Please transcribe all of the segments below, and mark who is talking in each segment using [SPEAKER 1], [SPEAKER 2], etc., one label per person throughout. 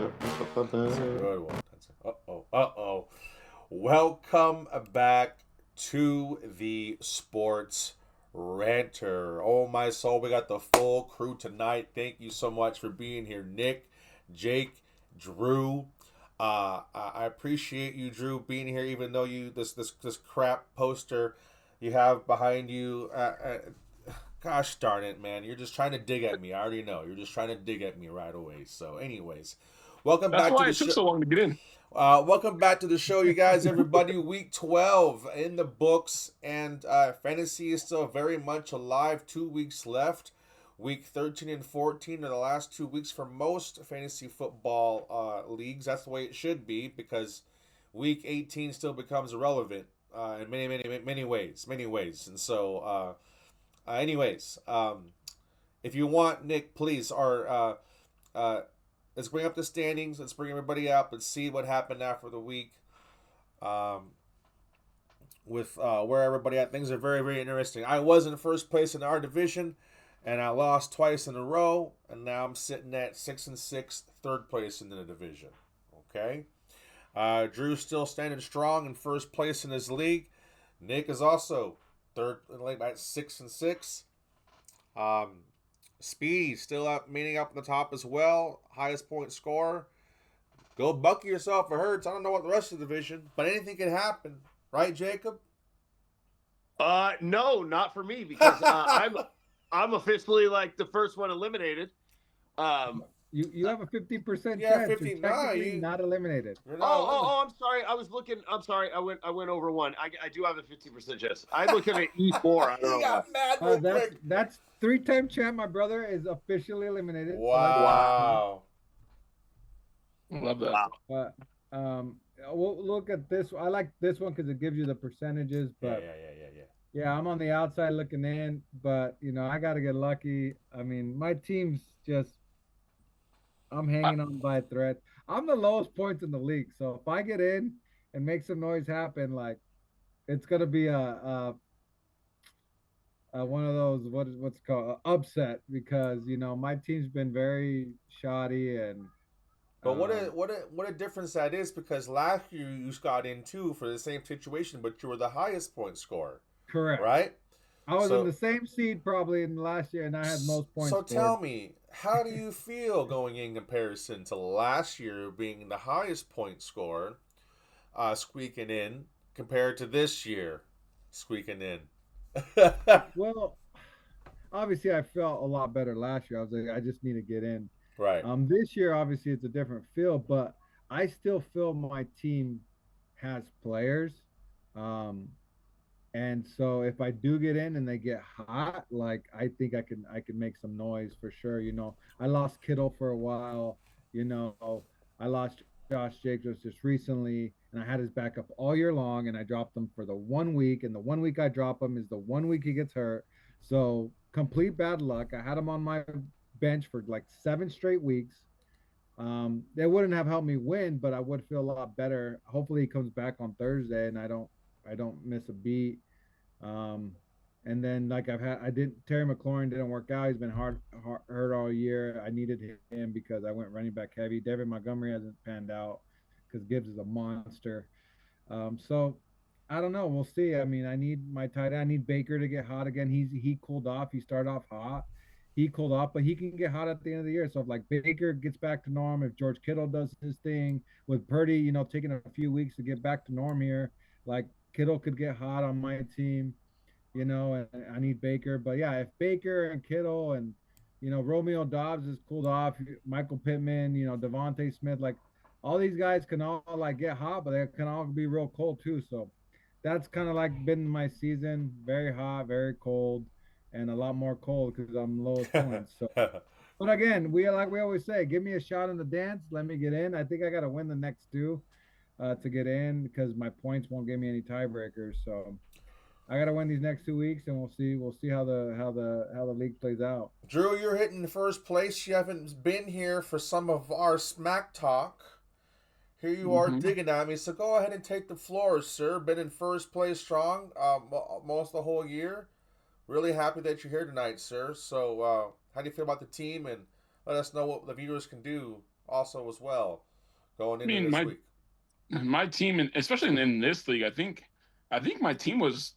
[SPEAKER 1] That's a good one. Uh-oh. Welcome back to the Sports Ranter. Oh, my soul, we got the full crew tonight. Thank you so much for being here, Nick, Jake, Drew. I appreciate you, Drew, being here, even though you this crap poster you have behind you. Gosh darn it, man. You're just trying to dig at me. I already know. You're just trying to dig at me right away. So, anyways, welcome
[SPEAKER 2] That's
[SPEAKER 1] back to
[SPEAKER 2] why
[SPEAKER 1] the
[SPEAKER 2] it took
[SPEAKER 1] show.
[SPEAKER 2] so long to get in.
[SPEAKER 1] Welcome back to the show, you guys, everybody. Week 12 in the books, and fantasy is still very much alive. 2 weeks left. Week 13 and 14 are the last 2 weeks for most fantasy football leagues. That's the way it should be because week 18 still becomes irrelevant in many ways. And so, anyways, if you want, Nick, please, let's bring up the standings. Let's bring everybody up. Let's see what happened after the week. With where everybody at. Things are very, very interesting. I was in first place in our division, and I lost twice in a row, and now I'm sitting at 6-6, third place in the division. Okay. Drew's still standing strong in first place in his league. Nick is also third in the league at 6-6. Speedy still up, meeting up in the top as well. Highest point scorer. Go bucky yourself for Hurts. I don't know what the rest of the division, but anything can happen, right, Jacob?
[SPEAKER 3] No, not for me because I'm officially like the first one eliminated.
[SPEAKER 4] You have a 50%
[SPEAKER 1] Yeah,
[SPEAKER 4] chance.
[SPEAKER 1] 50.
[SPEAKER 4] You're technically not eliminated.
[SPEAKER 3] I'm sorry. I was looking. I'm sorry. I went over one. I do have a 50% chance. I'm looking at E4. I don't know.
[SPEAKER 1] He got mad real quick.
[SPEAKER 4] That's three-time champ. My brother is officially eliminated.
[SPEAKER 1] Wow.
[SPEAKER 2] Love that.
[SPEAKER 3] Wow.
[SPEAKER 4] But we'll look at this. I like this one because it gives you the percentages. But yeah, I'm on the outside looking in. But I got to get lucky. I mean, my team's just. I'm hanging on by a thread. I'm the lowest points in the league, so if I get in and make some noise happen, like it's gonna be a one of those what's it called upset because my team's been very shoddy and.
[SPEAKER 1] But what a difference that is because last year you got in too for the same situation, but you were the highest point scorer.
[SPEAKER 4] Correct.
[SPEAKER 1] Right.
[SPEAKER 4] I was in the same seed probably in the last year, and I had most points.
[SPEAKER 1] So tell me, how do you feel going in comparison to last year being the highest point scorer, squeaking in, compared to this year, squeaking in?
[SPEAKER 4] Well, obviously, I felt a lot better last year. I was like, I just need to get in.
[SPEAKER 1] Right.
[SPEAKER 4] This year, obviously, it's a different feel, but I still feel my team has players. And so if I do get in and they get hot, like I think I can make some noise for sure. I lost Kittle for a while. I lost Josh Jacobs just recently, and I had his backup all year long, and I dropped him for the 1 week. And the 1 week I drop him is the 1 week he gets hurt. So complete bad luck. I had him on my bench for like 7 straight weeks. They wouldn't have helped me win, but I would feel a lot better. Hopefully he comes back on Thursday and I don't miss a beat. And then like Terry McLaurin didn't work out. He's been hurt all year. I needed him because I went running back heavy. David Montgomery hasn't panned out because Gibbs is a monster. So I don't know. We'll see. I mean, I need my tight end. I need Baker to get hot again. He cooled off. He started off hot. He cooled off, but he can get hot at the end of the year. So if like Baker gets back to norm, if George Kittle does his thing with Purdy, taking a few weeks to get back to norm here, like Kittle could get hot on my team, and I need Baker. But yeah, if Baker and Kittle and Romeo Dobbs is cooled off, Michael Pittman, Devontae Smith, like all these guys can all like get hot, but they can all be real cold too. So that's kind of like been my season, very hot, very cold, and a lot more cold because I'm lowest points. So, but again, we always say, give me a shot in the dance, let me get in. I think I got to win the next two to get in because my points won't give me any tiebreakers. So I got to win these next 2 weeks, and we'll see how the league plays out.
[SPEAKER 1] Drew, you're hitting first place. You haven't been here for some of our smack talk. Here you are digging at me, so go ahead and take the floor, sir. Been in first place strong most of the whole year. Really happy that you're here tonight, sir. So how do you feel about the team? And let us know what the viewers can do also as well going
[SPEAKER 2] I
[SPEAKER 1] into
[SPEAKER 2] mean,
[SPEAKER 1] this week.
[SPEAKER 2] my team, and especially in this league, I think my team was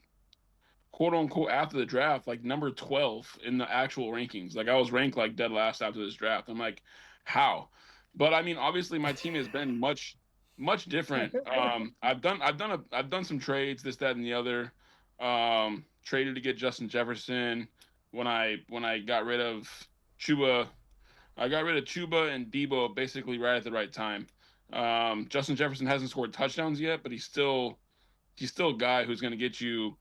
[SPEAKER 2] quote unquote after the draft like number 12 in the actual rankings. Like I was ranked like dead last after this draft. I'm like, how? But I mean, obviously my team has been much different. I've done some trades, this, that, and the other. Traded to get Justin Jefferson when I got rid of Chuba. I got rid of Chuba and Debo basically right at the right time. Justin Jefferson hasn't scored touchdowns yet, but he's still a guy who's going to get you,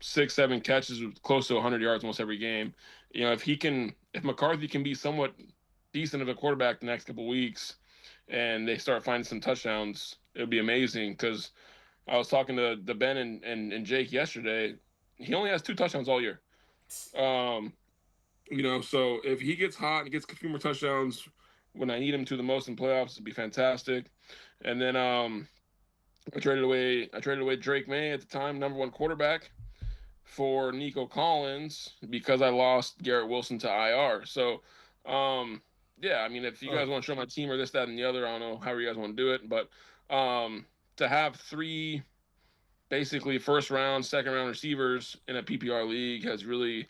[SPEAKER 2] 6, 7 catches with close to 100 yards almost every game. If McCarthy can be somewhat decent of a quarterback the next couple of weeks, and they start finding some touchdowns, it would be amazing. Because I was talking to Ben and Jake yesterday. He only has 2 touchdowns all year. Um, so if he gets hot and gets a few more touchdowns when I need him to the most in playoffs, it'd be fantastic. And then I traded away Drake May at the time, number 1 quarterback, for Nico Collins because I lost Garrett Wilson to IR. So, yeah, I mean, if you guys want to show my team or this, that, and the other, I don't know how you guys want to do it, but to have 3 basically first round, second round receivers in a PPR league has really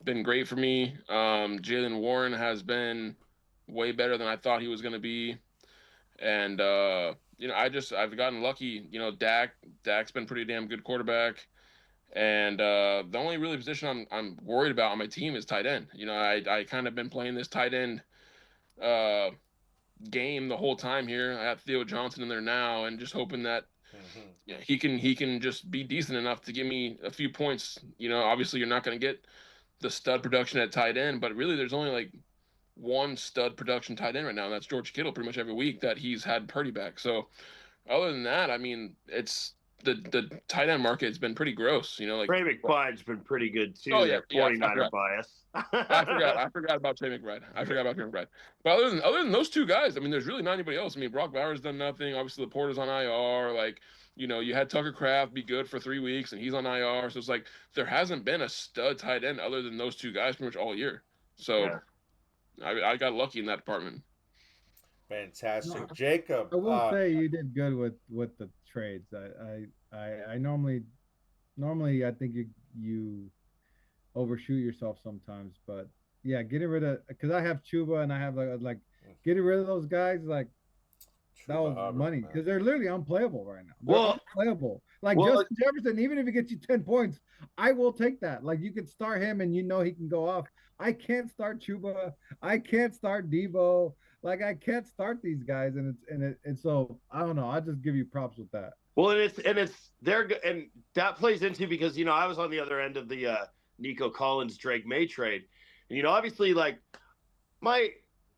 [SPEAKER 2] been great for me. Jalen Warren has been way better than I thought he was going to be. And, I've gotten lucky. Dak's been pretty damn good quarterback. And the only really position I'm worried about on my team is tight end. I kind of been playing this tight end uh, game the whole time here. I have Theo Johnson in there now, and just hoping that he can just be decent enough to give me a few points. Obviously you're not going to get the stud production at tight end, but really there's only like one stud production tight end right now, and that's George Kittle. Pretty much every week that he's had Purdy back. So other than that, I mean, it's the tight end market has been pretty gross. Like
[SPEAKER 3] Ray McBride's been pretty good too.
[SPEAKER 2] Oh, yeah,
[SPEAKER 3] That
[SPEAKER 2] yeah, I
[SPEAKER 3] 49er
[SPEAKER 2] forgot.
[SPEAKER 3] bias.
[SPEAKER 2] I forgot about Trey McBride. I forgot about Trey McBride. But other than those 2 guys, I mean, there's really not anybody else. I mean, Brock Bowers done nothing. Obviously, Laporta's on IR. Like, you had Tucker Kraft be good for 3 weeks, and he's on IR. So it's like there hasn't been a stud tight end other than those 2 guys pretty much all year. So
[SPEAKER 3] Yeah.
[SPEAKER 2] I got lucky in that department.
[SPEAKER 1] Fantastic,
[SPEAKER 4] No,
[SPEAKER 1] Jacob.
[SPEAKER 4] I will say you did good with the trades. I normally I think you overshoot yourself sometimes, but yeah, getting rid of because I have Chuba and I have like getting rid of those guys like that was money because they're literally unplayable right now. They're unplayable. Like Justin Jefferson, even if he gets you 10 points, I will take that. Like you could start him and he can go off. I can't start Chuba. I can't start Debo. Like I can't start these guys, and so I don't know. I just give you props with that.
[SPEAKER 3] Well, it's there, and that plays into because I was on the other end of the Nico Collins Drake May trade, and obviously like my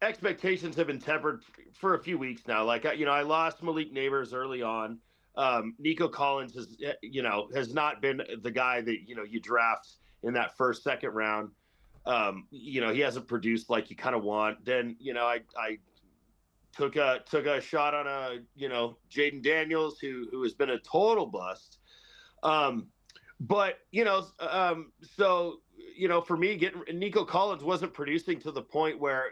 [SPEAKER 3] expectations have been tempered for a few weeks now. Like I lost Malik Neighbors early on. Nico Collins has not been the guy that you draft in that first, second round. He hasn't produced like you kind of want. Then I took a shot on Jaden Daniels who has been a total bust. But so for me, getting Nico Collins wasn't producing to the point where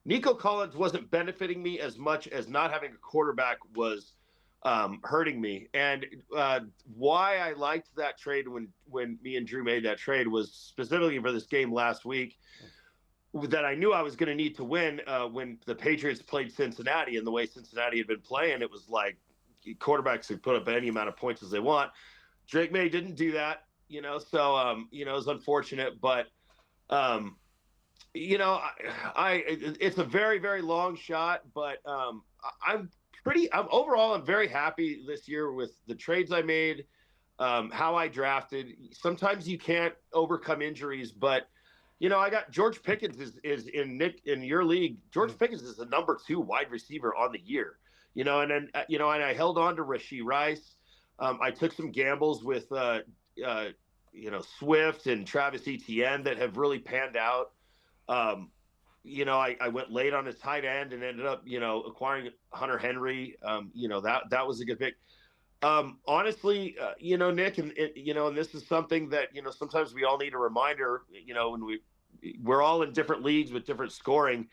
[SPEAKER 3] Nico Collins wasn't benefiting me as much as not having a quarterback was hurting me. And why I liked that trade when me and Drew made that trade was specifically for this game last week that I knew I was going to need to win when the Patriots played Cincinnati, and the way Cincinnati had been playing, it was like quarterbacks could put up any amount of points as they want. Drake May didn't do that, so it was unfortunate, but it's a very, very long shot, but I'm very happy this year with the trades I made, how I drafted. Sometimes you can't overcome injuries, but I got George Pickens is in your league. George Pickens is the number 2 wide receiver on the year, and then and I held on to Rashee Rice. I took some gambles with Swift and Travis Etienne that have really panned out. I went late on his tight end and ended up acquiring Hunter Henry. That was a good pick. Honestly, Nick, and this is something that sometimes we all need a reminder. When we're all in different leagues with different scoring.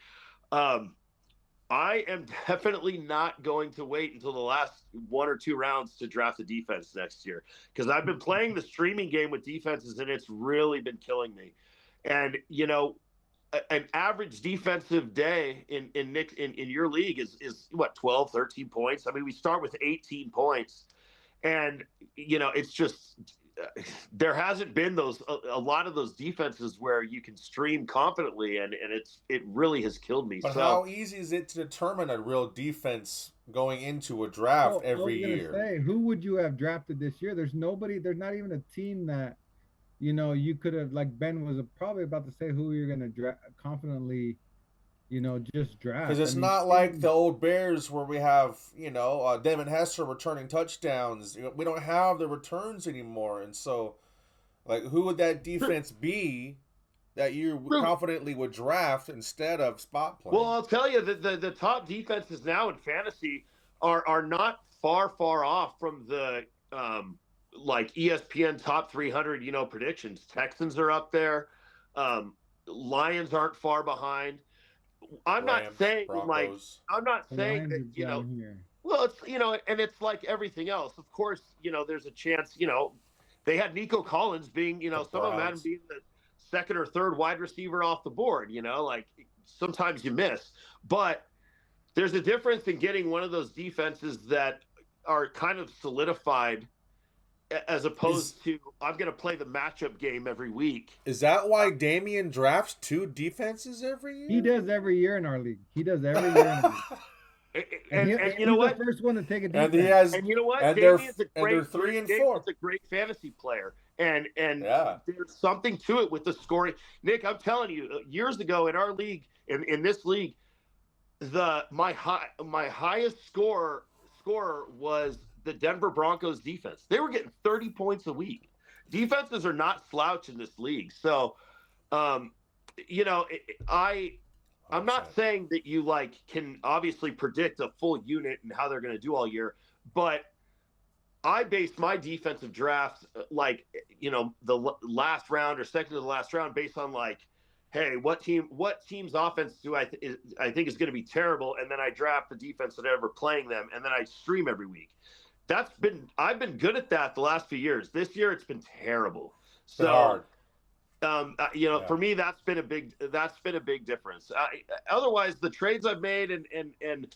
[SPEAKER 3] I am definitely not going to wait until the last 1 or 2 rounds to draft a defense next year, because I've been playing the streaming game with defenses and it's really been killing me. And an average defensive day in your league is what, 12, 13 points. I mean, we start with 18 points, and it's just there hasn't been a lot of those defenses where you can stream confidently, and it really has killed me.
[SPEAKER 1] But
[SPEAKER 3] So
[SPEAKER 1] how easy is it to determine a real defense going into a draft
[SPEAKER 4] Well, I
[SPEAKER 1] every
[SPEAKER 4] was gonna
[SPEAKER 1] year?
[SPEAKER 4] say, who would you have drafted this year? There's nobody. There's not even a team that you could have, like Ben was probably about to say, who you're gonna confidently, just
[SPEAKER 1] Because
[SPEAKER 4] draft. I
[SPEAKER 1] it's
[SPEAKER 4] mean,
[SPEAKER 1] not like the old Bears where we have, Devin Hester returning touchdowns. We don't have the returns anymore. And so, like, who would that defense be that you confidently would draft instead of spot playing?
[SPEAKER 3] Well, I'll tell you that the top defenses now in fantasy are not far off from the like ESPN top 300 predictions. Texans are up there. Lions aren't far behind. I'm
[SPEAKER 1] Rams,
[SPEAKER 3] not saying
[SPEAKER 1] Broncos.
[SPEAKER 3] I'm not
[SPEAKER 4] the
[SPEAKER 3] saying
[SPEAKER 4] Lions
[SPEAKER 3] that
[SPEAKER 4] are down here.
[SPEAKER 3] well, it's and it's like everything else. Of course, there's a chance. They had Nico Collins being, some of them had him being the second or third wide receiver off the board. Like sometimes you miss, but there's a difference in getting one of those defenses that are kind of solidified, as opposed to I'm going to play the matchup game every week.
[SPEAKER 1] Is that why Damian drafts 2 defenses every year?
[SPEAKER 4] He does every year in our league. He does every year in our league. And you know what?
[SPEAKER 3] The
[SPEAKER 4] first one to take a defense.
[SPEAKER 1] And he has,
[SPEAKER 3] and you know what?
[SPEAKER 1] And
[SPEAKER 3] Damian's
[SPEAKER 1] they're 3 and 4.
[SPEAKER 3] Damian's a great fantasy player, and
[SPEAKER 1] Yeah.
[SPEAKER 3] there's something to it with the scoring. Nick, I'm telling you, years ago in our league, in this league, my highest scorer was the Denver Broncos defense. They were getting 30 points a week. Defenses are not slouch in this league. So, I'm not saying that you can obviously predict a full unit and how they're going to do all year, but I base my defensive drafts the last round or second to the last round based on hey, what team's offense do I think is going to be terrible, and then I draft the defense that ever playing them, and then I stream every week. I've been good at that the last few years. This year it's been terrible. So
[SPEAKER 1] hard.
[SPEAKER 3] For me, that's been a big difference. Otherwise, the trades I've made and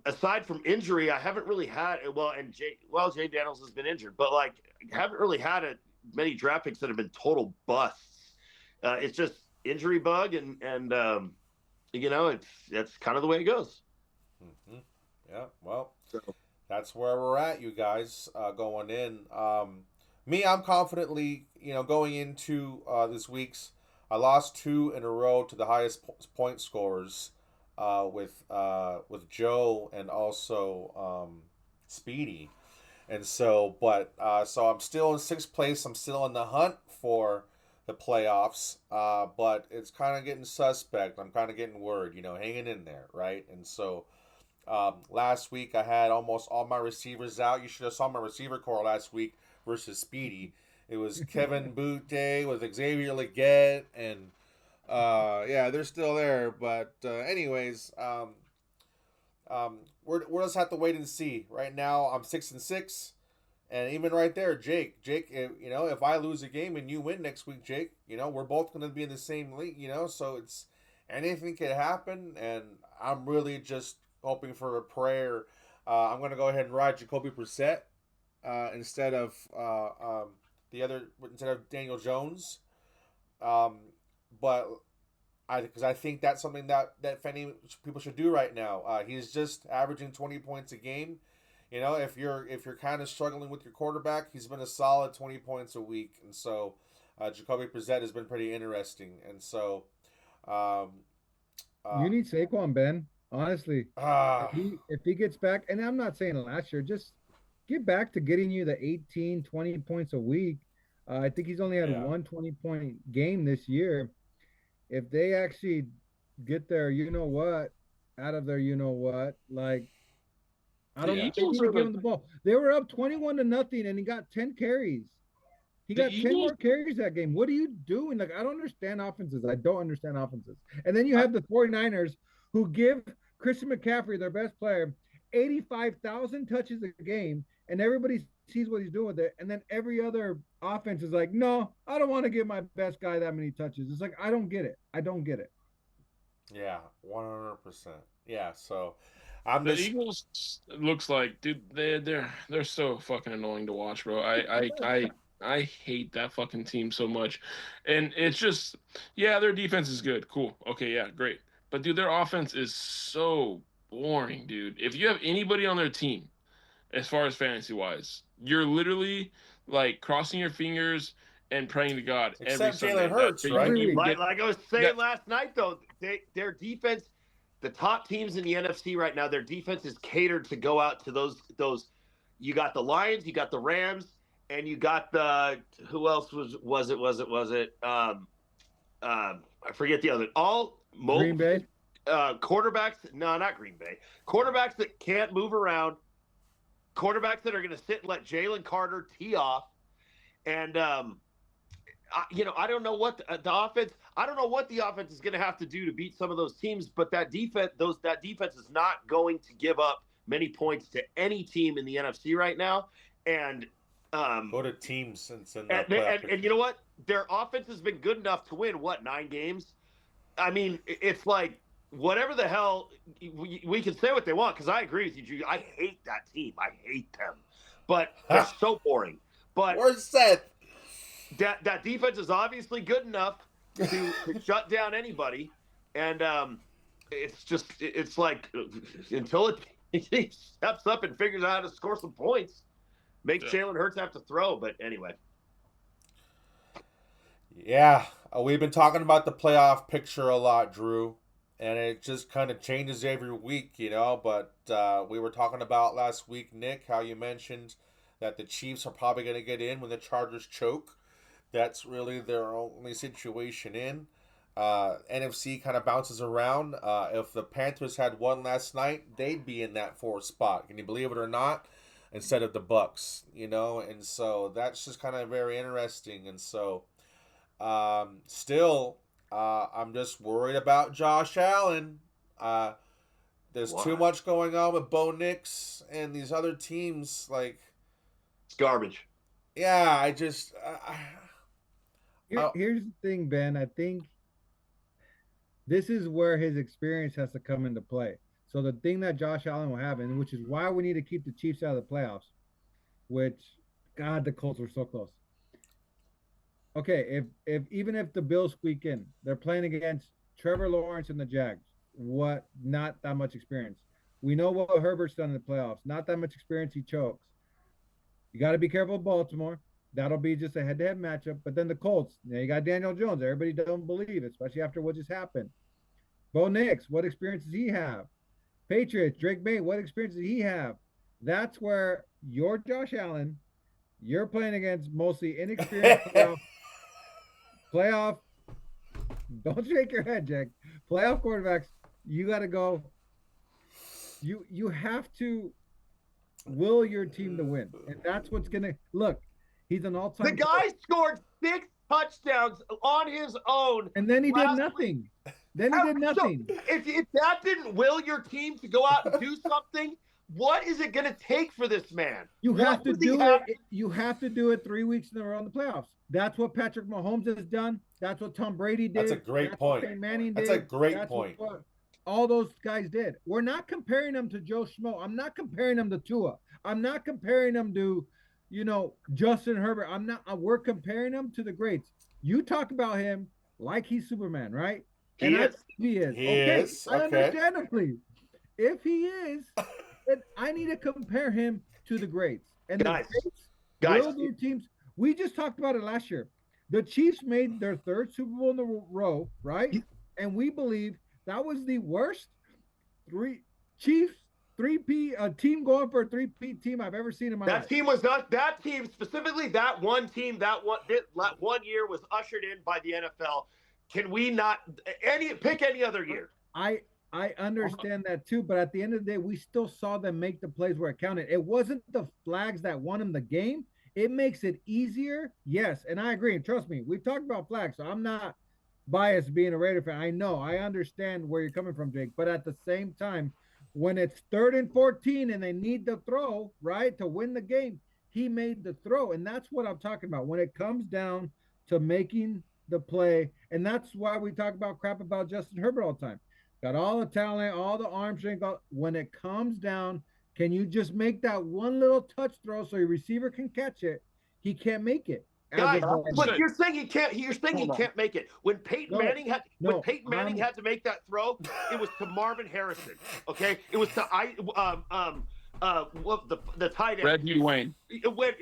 [SPEAKER 3] aside from injury, I haven't really had Jay Daniels has been injured, but haven't really had many draft picks that have been total busts. It's just injury bug, and it's kind of the way it goes.
[SPEAKER 1] Mm-hmm. Yeah, well, that's where we're at, you guys, going in. Me, I'm confidently, going into this week's. I lost 2 in a row to the highest point scorers with Joe and also Speedy, and so, so I'm still in 6th place. I'm still in the hunt for the playoffs, but it's kind of getting suspect. I'm kind of getting worried, hanging in there, right? And so. Last week I had almost all my receivers out. You should have saw my receiver core last week versus Speedy. It was Kevin Butte with Xavier Leggett, and they're still there. But anyways, we'll just have to wait and see. Right now I'm 6-6, and even right there, Jake, if I lose a game and you win next week, Jake, we're both going to be in the same league. So it's anything could happen, and I'm really just hoping for a prayer. I'm going to go ahead and ride Jacoby Brissett instead of Daniel Jones. But because I think that's something that Fanny people should do right now. He's just averaging 20 points a game. If you're kind of struggling with your quarterback, he's been a solid 20 points a week, and so Jacoby Brissett has been pretty interesting. And so
[SPEAKER 4] you need Saquon, Ben. Honestly, if he gets back, and I'm not saying last year, just get back to getting you the 18, 20 points a week. I think he's only had one 20-point game this year. If they actually get their out of their I don't think he would give him the ball. They were up 21-0, and he got 10 carries. He got 10 more carries that game. What are you doing? I don't understand offenses. I don't understand offenses. And then you have the 49ers, who give Christian McCaffrey, their best player, 85,000 touches a game, and everybody sees what he's doing with it. And then every other offense is like, no, I don't want to give my best guy that many touches. It's like, I don't get it. I don't get it.
[SPEAKER 1] Yeah, 100%. Yeah, so I'm
[SPEAKER 2] The
[SPEAKER 1] just
[SPEAKER 2] Eagles looks like, dude, they're so fucking annoying to watch, bro. I hate that fucking team so much, and it's just, yeah, their defense is good, cool, okay, yeah, great, but dude, their offense is so boring, dude. If you have anybody on their team, as far as fantasy wise, you're literally like crossing your fingers and praying to God every
[SPEAKER 1] except
[SPEAKER 2] Sunday
[SPEAKER 1] Jalen Hurts,
[SPEAKER 2] that
[SPEAKER 1] right?
[SPEAKER 4] Every
[SPEAKER 2] you
[SPEAKER 4] week.
[SPEAKER 2] get
[SPEAKER 3] Like I was saying
[SPEAKER 2] that.
[SPEAKER 3] last night, though, their defense, the top teams in the NFC right now, their defense is catered to go out to those. You got the Lions, you got the Rams, and you got the who else was it? I forget the other.
[SPEAKER 4] Green Bay.
[SPEAKER 3] Quarterbacks. No, not Green Bay. Quarterbacks that can't move around. Quarterbacks that are going to sit and let Jalen Carter tee off, and I don't know what the offense. I don't know what the offense is going to have to do to beat some of those teams. But that defense is not going to give up many points to any team in the NFC right now. And
[SPEAKER 1] Go to teams since in
[SPEAKER 3] and,
[SPEAKER 1] that playoff
[SPEAKER 3] and you know what? Their offense has been good enough to win 9 games. I mean, it's like whatever the hell we can say what they want because I agree with you, Drew. I hate that team. I hate them, but they're so boring. But
[SPEAKER 1] Where's Seth?
[SPEAKER 3] that defense is obviously good enough to shut down anybody, and it's like until it steps up and figures out how to score some points, makes Jalen Hurts have to throw. But anyway.
[SPEAKER 1] Yeah, we've been talking about the playoff picture a lot, Drew, and it just kind of changes every week, But we were talking about last week, Nick, how you mentioned that the Chiefs are probably going to get in when the Chargers choke. That's really their only situation in. NFC kind of bounces around. If the Panthers had won last night, they'd be in that 4th spot. Can you believe it or not? Instead of the Bucks, And so that's just kind of very interesting. And so still, I'm just worried about Josh Allen. There's too much going on with Bo Nix and these other teams. Like,
[SPEAKER 3] it's garbage.
[SPEAKER 1] Yeah, I just.
[SPEAKER 4] Here's the thing, Ben. I think this is where his experience has to come into play. So the thing that Josh Allen will have, and which is why we need to keep the Chiefs out of the playoffs, which, God, the Colts were so close. Okay, if even if the Bills squeak in, they're playing against Trevor Lawrence and the Jags. Not that much experience. We know what Herbert's done in the playoffs. Not that much experience. He chokes. You got to be careful of Baltimore. That'll be just a head-to-head matchup. But then the Colts, you got Daniel Jones. Everybody don't believe, especially after what just happened. Bo Nix, what experience does he have? Patriots, Drake May, what experience does he have? That's where you're Josh Allen. You're playing against mostly inexperienced playoff. Don't shake your head, Jack. Playoff quarterbacks. You got to go. You have to will your team to win, and that's what's gonna look. He's an all-time.
[SPEAKER 3] The guy scored 6 touchdowns on his own,
[SPEAKER 4] and then he did nothing. Then he did nothing.
[SPEAKER 3] So if that didn't will your team to go out and do something, what is it going to take for this man?
[SPEAKER 4] You have to do it. You have to do it 3 weeks in a row in the playoffs. That's what Patrick Mahomes has done. That's what Tom Brady did.
[SPEAKER 1] That's a great point.
[SPEAKER 4] What Manning
[SPEAKER 1] did. That's a great point.
[SPEAKER 4] All those guys did. We're not comparing them to Joe Schmo. I'm not comparing them to Tua. I'm not comparing them to, Justin Herbert. I'm not. We're comparing them to the greats. You talk about him like he's Superman, right?
[SPEAKER 3] He is.
[SPEAKER 4] He is.
[SPEAKER 1] He
[SPEAKER 4] okay.
[SPEAKER 1] is.
[SPEAKER 4] Understandably. If he is, then I need to compare him to the greats. And
[SPEAKER 3] guys,
[SPEAKER 4] the greats will do teams. We just talked about it last year. The Chiefs made their 3rd Super Bowl in a row, right? And we believe that was the worst Chiefs 3P team going for a 3P team I've ever seen in my life.
[SPEAKER 3] That team was not that team specifically. That one team that one year was ushered in by the NFL. Can we not pick any other year?
[SPEAKER 4] I understand that too, but at the end of the day, we still saw them make the plays where it counted. It wasn't the flags that won them the game. It makes it easier, yes, and I agree. And trust me, we've talked about flags, so I'm not biased being a Raider fan. I know, I understand where you're coming from, Jake. But at the same time, when it's 3rd and 14 and they need the throw, right, to win the game, he made the throw. And that's what I'm talking about. When it comes down to making the play, and that's why we talk about crap about Justin Herbert all the time. Got all the talent, all the arm strength. When it comes down, can you just make that one little touch throw so your receiver can catch it? He can't make it.
[SPEAKER 3] Guys, but you're saying he can't. You're saying he can't make it. When Peyton Manning had to make that throw, it was to Marvin Harrison. Okay, it was to the tight end
[SPEAKER 2] Reggie Wayne.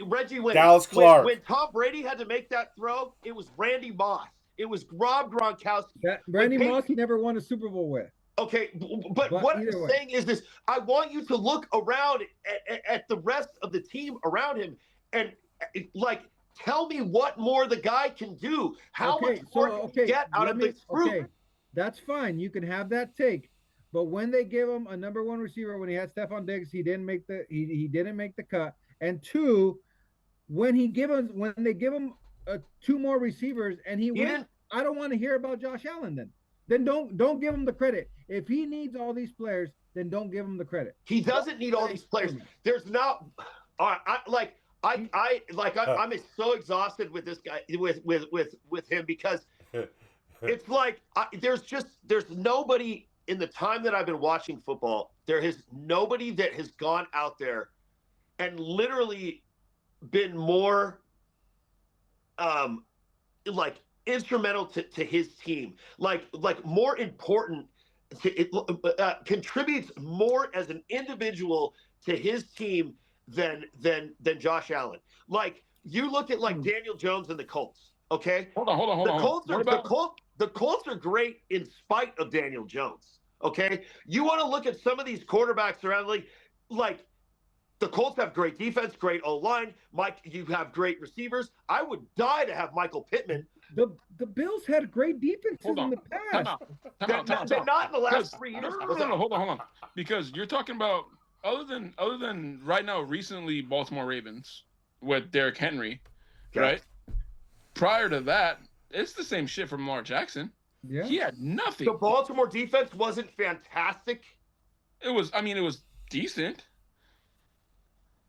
[SPEAKER 3] Reggie Wayne.
[SPEAKER 1] Dallas Clark.
[SPEAKER 3] When Tom Brady had to make that throw, it was Randy Moss. It was Rob Gronkowski.
[SPEAKER 4] Randy Moss, he never won a Super Bowl with.
[SPEAKER 3] Okay, but what I'm saying is this: I want you to look around at the rest of the team around him, and tell me what more the guy can do. How much more can he get out of this group? Okay,
[SPEAKER 4] that's fine. You can have that take. But when they give him a number one receiver, when he had Stephon Diggs, he didn't make the cut. And two, when they give him 2 more receivers and he wins, I don't want to hear about Josh Allen then. Then don't give him the credit. If he needs all these players, then don't give him the credit.
[SPEAKER 3] He doesn't need all these players. There's not I'm so exhausted with this guy with him because it's like there's nobody in the time that I've been watching football. There is nobody that has gone out there and literally been more instrumental to his team, like more important contributes more as an individual to his team than Josh Allen. Like you look at Daniel Jones and the Colts. Okay,
[SPEAKER 2] hold on.
[SPEAKER 3] The Colts are great in spite of Daniel Jones. Okay, you want to look at some of these quarterbacks around the league, like the Colts have great defense, great O-line. Mike, you have great receivers. I would die to have Michael Pittman.
[SPEAKER 4] The Bills had great defenses in the past.
[SPEAKER 3] Not in the last 3 years.
[SPEAKER 2] No, hold on. Because you're talking about other than right now, recently Baltimore Ravens with Derrick Henry, right? Prior to that, it's the same shit from Lamar Jackson.
[SPEAKER 4] Yeah,
[SPEAKER 2] he had nothing.
[SPEAKER 3] The Baltimore defense wasn't fantastic.
[SPEAKER 2] It was decent.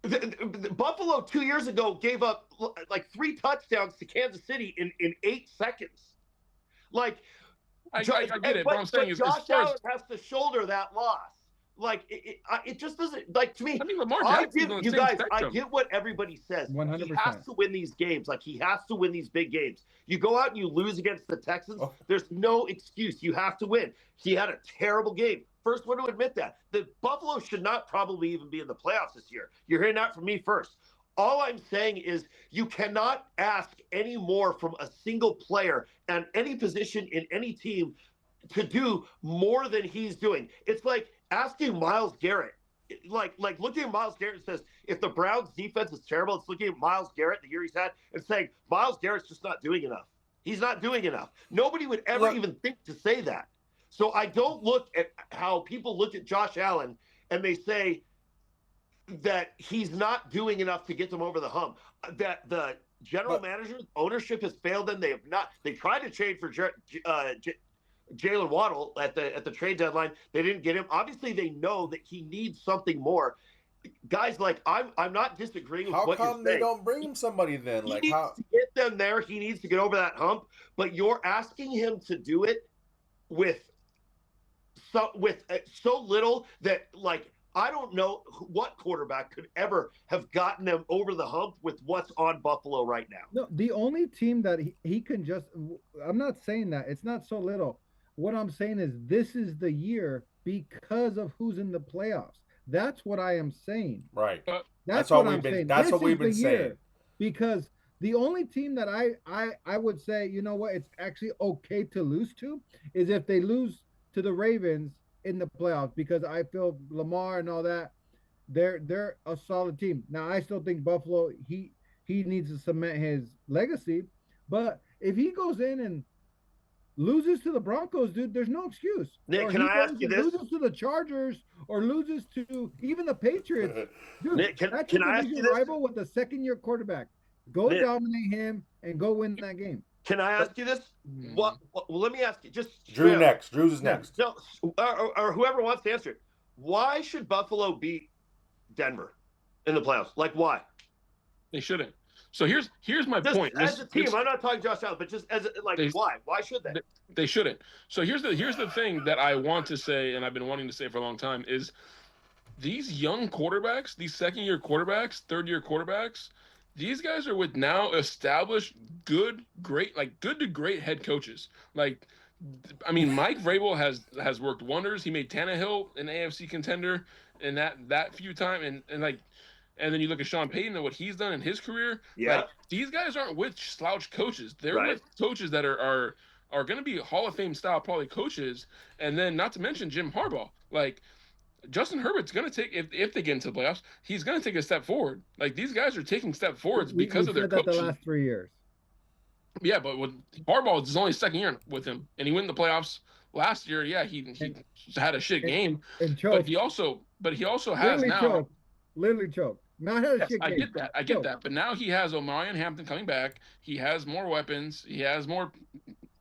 [SPEAKER 3] The Buffalo 2 years ago gave up 3 touchdowns to Kansas City in 8 seconds.
[SPEAKER 2] I get it, but I'm saying
[SPEAKER 3] Josh Allen has to shoulder that loss. It just doesn't to me.
[SPEAKER 2] I mean, Lamar Jackson's on the same spectrum.
[SPEAKER 3] I get what everybody says.
[SPEAKER 4] 100%.
[SPEAKER 3] He has to win these games. He has to win these big games. You go out and you lose against the Texans. There's no excuse. You have to win. He had a terrible game. First one to admit that. The Buffalo should not probably even be in the playoffs this year. You're hearing that from me first. All I'm saying is you cannot ask any more from a single player and any position in any team to do more than he's doing. It's like asking Myles Garrett. Looking at Myles Garrett says, if the Browns defense is terrible, it's looking at Myles Garrett the year he's had and saying, Myles Garrett's just not doing enough. He's not doing enough. Nobody would ever even think to say that. So I don't look at how people look at Josh Allen and they say that he's not doing enough to get them over the hump. That the general manager ownership has failed them. They have not. They tried to trade for Jalen Waddle at the trade deadline. They didn't get him. Obviously, they know that he needs something more. Guys, I'm not disagreeing with what you're saying. How come
[SPEAKER 1] they don't bring him somebody then?
[SPEAKER 3] He needs to get them there. He needs to get over that hump. But you're asking him to do it with so little that I don't know what quarterback could ever have gotten them over the hump with what's on Buffalo right now.
[SPEAKER 4] No, the only team that he can just – I'm not saying that. It's not so little. What I'm saying is this is the year because of who's in the playoffs. That's what I am saying.
[SPEAKER 1] Right.
[SPEAKER 4] That's what I'm saying.
[SPEAKER 1] That's what we've been saying.
[SPEAKER 4] Because the only team that I would say, you know what, it's actually okay to lose to is if they lose to the Ravens in the playoffs, because I feel Lamar and all that, they're a solid team. Now I still think Buffalo, he needs to cement his legacy, but if he goes in and loses to the Broncos, dude, there's no excuse.
[SPEAKER 3] Nick, can I ask you this?
[SPEAKER 4] Loses to the Chargers or loses to even the Patriots, dude.
[SPEAKER 3] Nick, can I ask you this?
[SPEAKER 4] Rival with a second-year quarterback, go Nick, dominate him and go win that game.
[SPEAKER 3] Can I ask you this? Well, let me ask you. Just
[SPEAKER 1] Drew
[SPEAKER 3] straight up.
[SPEAKER 1] next. Drew's is next.
[SPEAKER 3] No, or whoever wants to answer it. Why should Buffalo beat Denver in the playoffs? Like, why?
[SPEAKER 2] They shouldn't. So here's my
[SPEAKER 3] Just
[SPEAKER 2] point.
[SPEAKER 3] as a team, I'm not talking Josh Allen, but just as why? Why should they?
[SPEAKER 2] They shouldn't. So here's the thing that I want to say, and I've been wanting to say for a long time, is these young quarterbacks, these second-year quarterbacks, third-year quarterbacks, these guys are with now established good to great head coaches. Like, I mean, Mike Vrabel has worked wonders. He made Tannehill an AFC contender in that few time, and then you look at Sean Payton and what he's done in his career.
[SPEAKER 3] Yeah.
[SPEAKER 2] Like, these guys aren't with slouch coaches. They're
[SPEAKER 3] Right.
[SPEAKER 2] with coaches that are going to be Hall of Fame style probably coaches. And then not to mention Jim Harbaugh. Like, Justin Herbert's going to take, if they get into the playoffs, he's going to take a step forward. Like, these guys are taking step forwards because of their coaching.
[SPEAKER 4] The last 3 years.
[SPEAKER 2] Yeah, but with Harbaugh, it's his only second year with him, and he went in the playoffs last year. Yeah, he had a shit game,
[SPEAKER 4] and choked.
[SPEAKER 2] but he also has now
[SPEAKER 4] literally choked. Not had a shit game.
[SPEAKER 2] I get that. But now he has Omarion Hampton coming back. He has more weapons. He has more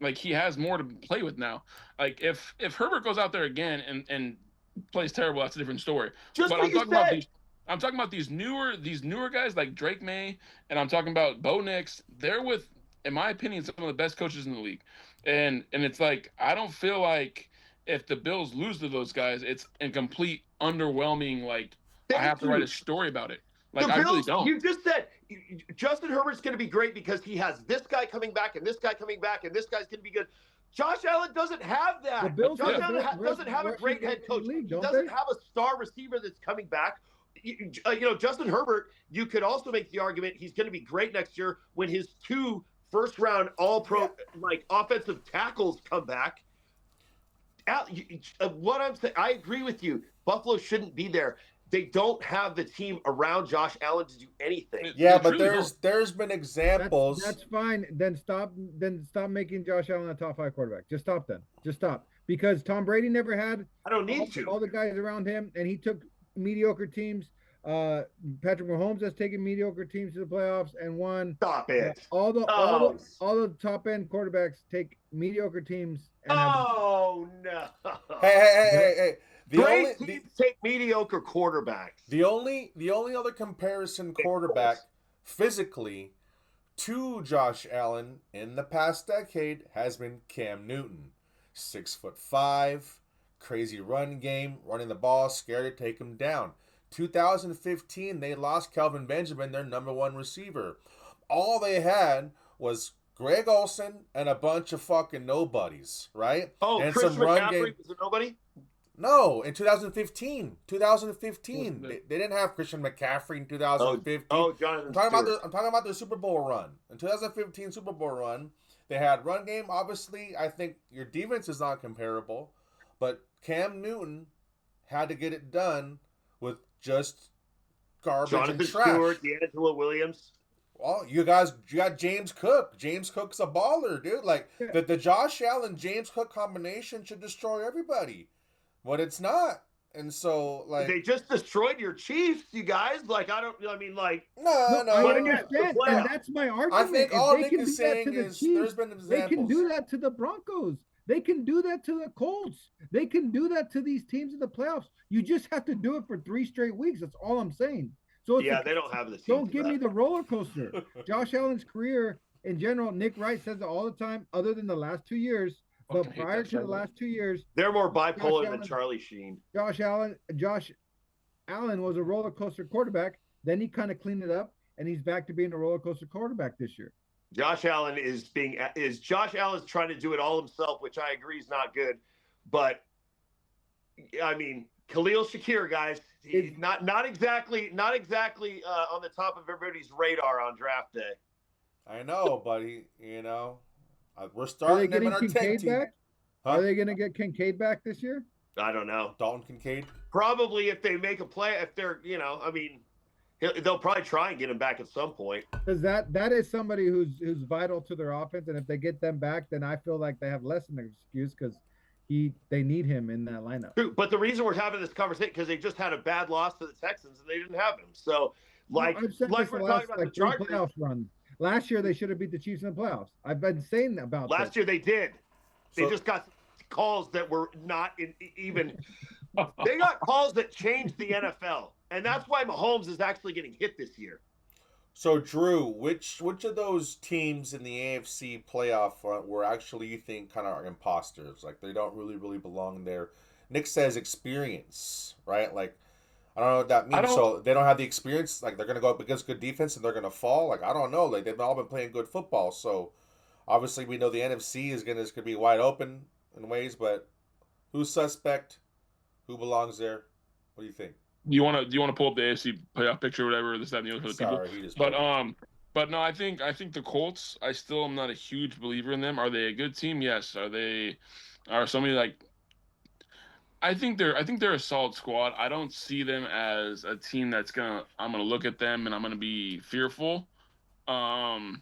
[SPEAKER 2] to play with now. Like, if Herbert goes out there again and plays terrible, that's a different story.
[SPEAKER 3] Just
[SPEAKER 2] but
[SPEAKER 3] what
[SPEAKER 2] I'm talking about these newer guys like Drake May, and I'm talking about Bo Nix. They're with, in my opinion, some of the best coaches in the league. And it's like, I don't feel like if the Bills lose to those guys, it's a complete underwhelming, like, I have to write a story about it. Like, I really don't.
[SPEAKER 3] You just said Justin Herbert's going to be great because he has this guy coming back and this guy coming back and this guy's going to be good. Josh Allen doesn't have that. Josh Allen doesn't have a great head coach. He doesn't have a star receiver that's coming back. Justin Herbert, you could also make the argument he's going to be great next year when his 2 first-round All-Pro offensive tackles come back. What I'm saying, I agree with you. Buffalo shouldn't be there. They don't have the team around Josh Allen to do anything.
[SPEAKER 1] Yeah, but there's been examples.
[SPEAKER 4] That's fine. Then stop making Josh Allen a top 5 quarterback. Just stop then. Just stop. Because Tom Brady never had all the guys around him, and he took mediocre teams. Patrick Mahomes has taken mediocre teams to the playoffs and won.
[SPEAKER 3] Stop it.
[SPEAKER 4] All the top end quarterbacks take mediocre teams. And
[SPEAKER 3] no.
[SPEAKER 1] Hey.
[SPEAKER 3] Great teams take mediocre quarterbacks.
[SPEAKER 1] The only other comparison quarterback physically to Josh Allen in the past decade has been Cam Newton. 6'5", crazy run game, running the ball, scared to take him down. 2015, they lost Kelvin Benjamin, their number 1 receiver. All they had was Greg Olsen and a bunch of fucking nobodies, right?
[SPEAKER 3] Oh,
[SPEAKER 1] and
[SPEAKER 3] Chris
[SPEAKER 1] some run
[SPEAKER 3] McCaffrey
[SPEAKER 1] game.
[SPEAKER 3] was a nobody?
[SPEAKER 1] No, in 2015. They didn't have Christian McCaffrey in 2015.
[SPEAKER 3] Jonathan
[SPEAKER 1] I'm talking about the Super Bowl run. In 2015 Super Bowl run, they had run game. Obviously, I think your defense is not comparable, but Cam Newton had to get it done with just garbage
[SPEAKER 3] Jonathan
[SPEAKER 1] and trash.
[SPEAKER 3] Stewart, D'Angelo Williams.
[SPEAKER 1] Well, you got James Cook. James Cook's a baller, dude. Like, the Josh Allen James Cook combination should destroy everybody. But it's not. And so, like,
[SPEAKER 3] they just destroyed your Chiefs, you guys. Like,
[SPEAKER 1] no.
[SPEAKER 4] I understand, and that's my argument.
[SPEAKER 1] I think all Nick is saying is there's been examples.
[SPEAKER 4] They can do that to the Broncos. They can do that to the Colts. They can do that to these teams in the playoffs. You just have to do it for 3 straight weeks. That's all I'm saying. So
[SPEAKER 3] they don't have the team.
[SPEAKER 4] Don't give me the roller coaster. Josh Allen's career in general, Nick Wright says it all the time, other than the last 2 years. But prior to the last 2 years,
[SPEAKER 3] they're more bipolar than Charlie Sheen.
[SPEAKER 4] Josh Allen was a roller coaster quarterback. Then he kind of cleaned it up, and he's back to being a roller coaster quarterback this year.
[SPEAKER 3] Josh Allen is trying to do it all himself, which I agree is not good. But I mean, Khalil Shakir, guys, he's not exactly on the top of everybody's radar on draft day.
[SPEAKER 1] I know, buddy. We're starting them in our tech team.
[SPEAKER 4] Back? Huh? Are they going to get Kincaid back this year?
[SPEAKER 3] I don't know.
[SPEAKER 1] Dalton Kincaid?
[SPEAKER 3] Probably if they make a play. If they're, they'll probably try and get him back at some point.
[SPEAKER 4] Because that is somebody who's vital to their offense, and if they get them back, then I feel like they have less of an excuse because they need him in that lineup.
[SPEAKER 3] True, but the reason we're having this conversation because they just had a bad loss to the Texans and they didn't have him. So, like we're talking about the Chargers.
[SPEAKER 4] Playoff run. Last year they should have beat the Chiefs in the playoffs. I've been saying about
[SPEAKER 3] Last
[SPEAKER 4] this.
[SPEAKER 3] year they did. They
[SPEAKER 1] So-
[SPEAKER 3] just got calls that were not even. They got calls that changed the NFL, and that's why Mahomes is actually getting hit this year.
[SPEAKER 1] So Drew, which of those teams in the AFC playoff front were actually you think kind of imposters? Like they don't really belong there. Nick says experience, right? Like I don't know what that means. So they don't have the experience. Like they're gonna go up against good defense and they're gonna fall. Like I don't know. Like they've all been playing good football. So obviously we know the NFC is gonna be wide open in ways. But who's suspect? Who belongs there? What do you think?
[SPEAKER 2] Do you want to pull up the AFC playoff picture, or whatever this, that, and the other for the
[SPEAKER 1] Sorry,
[SPEAKER 2] people?
[SPEAKER 1] he just.
[SPEAKER 2] But no, I think the Colts. I still am not a huge believer in them. Are they a good team? Yes. Are somebody like? I think they're a solid squad. I don't see them as a team I'm gonna look at them and I'm gonna be fearful. Um,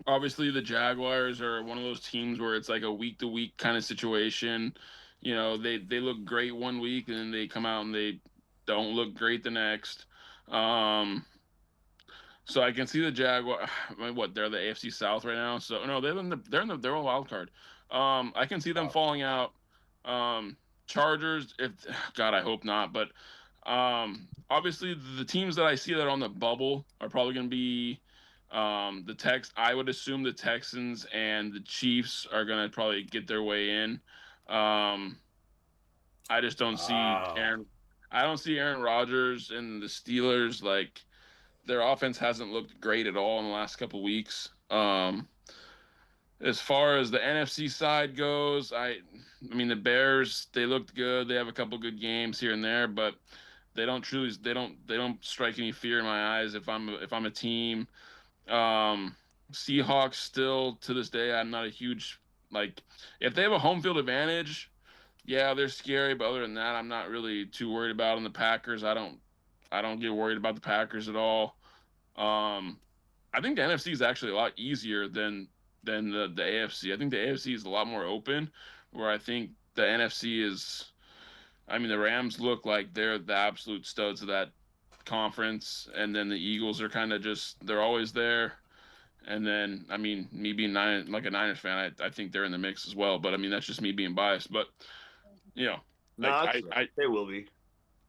[SPEAKER 2] Obviously the Jaguars are one of those teams where it's like a week to week kind of situation. You know, they look great one week and then they come out and they don't look great the next. Um, so I can see the Jaguar. I mean, what, they're the AFC South right now. So no, they're a wild card. I can see them falling out. Um, Chargers, if God, I hope not. But obviously the teams that I see that are on the bubble are probably going to be the I would assume the Texans and the Chiefs are going to probably get their way in. I just don't see Aaron. I don't see Aaron Rodgers and the Steelers like their offense hasn't looked great at all in the last couple weeks. As far as the NFC side goes, I mean the Bears, they looked good. They have a couple good games here and there, but they don't strike any fear in my eyes if I'm a team. Um, Seahawks still to this day, I'm not a huge like if they have a home field advantage, yeah, they're scary, but other than that, I'm not really too worried about them. The Packers, I don't get worried about the Packers at all. Um, I think the NFC is actually a lot easier than the AFC. I think the AFC is a lot more open, where I think the NFC is. I mean, the Rams look like they're the absolute studs of that conference, and then the Eagles are kind of just they're always there. And then, I mean, me being like a Niners fan, I think they're in the mix as well. But I mean, that's just me being biased. But you know,
[SPEAKER 3] No,
[SPEAKER 2] like
[SPEAKER 3] they will be.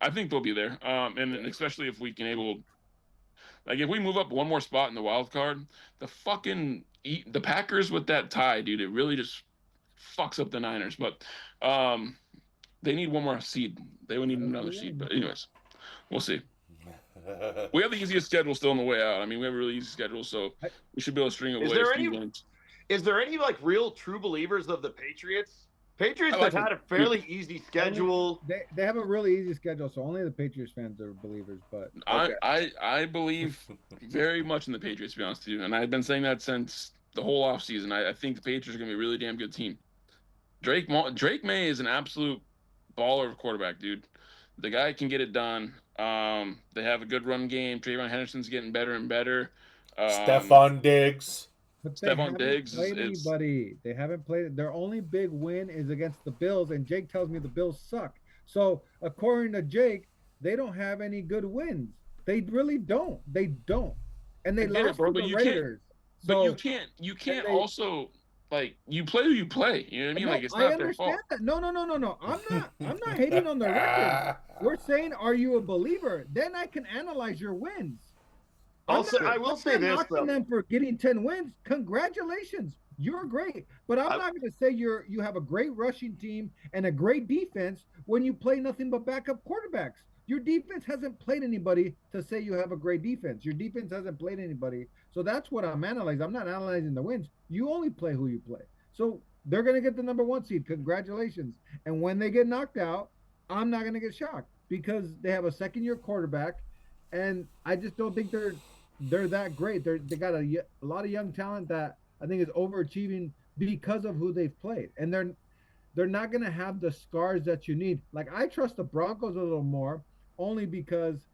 [SPEAKER 2] I think they'll be there. And especially if we can like if we move up one more spot in the wild card, the Packers with that tie, dude, it really just fucks up the Niners. But they need one more seed. They would need another seed. But anyways, we'll see. We have the easiest schedule still on the way out. I mean, we have a really easy schedule, so we should be able to string away a few wins.
[SPEAKER 3] Is there any like real true believers of the Patriots? Patriots have had a fairly easy schedule.
[SPEAKER 4] They have a really easy schedule, so only the Patriots fans are believers. But
[SPEAKER 2] I believe very much in the Patriots, to be honest with you, and I've been saying that since the whole offseason. I think the Patriots are going to be a really damn good team. Drake May is an absolute baller of a quarterback, dude. The guy can get it done. They have a good run game. Trayvon Henderson's getting better and better.
[SPEAKER 1] Stephon Diggs.
[SPEAKER 4] But they haven't played anybody. They haven't played. Their only big win is against the Bills, and Jake tells me the Bills suck. So according to Jake, they don't have any good wins. They really don't. They don't. And they lost to the Raiders.
[SPEAKER 2] But you can't also like you play who you play. You know what I mean? Like it's not their fault.
[SPEAKER 4] That. No. I'm not hating on the record. We're saying, are you a believer? Then I can analyze your wins.
[SPEAKER 3] I will say this
[SPEAKER 4] though. Them for getting 10 wins. Congratulations. You're great. But I'm not going to say you have a great rushing team and a great defense when you play nothing but backup quarterbacks. Your defense hasn't played anybody to say you have a great defense. Your defense hasn't played anybody. So that's what I'm analyzing. I'm not analyzing the wins. You only play who you play. So they're going to get the number 1 seed. Congratulations. And when they get knocked out, I'm not going to get shocked because they have a second-year quarterback, and I just don't think they're that great. They got a lot of young talent that I think is overachieving because of who they've played, and they're not going to have the scars that you need. Like I trust the Broncos a little more, only because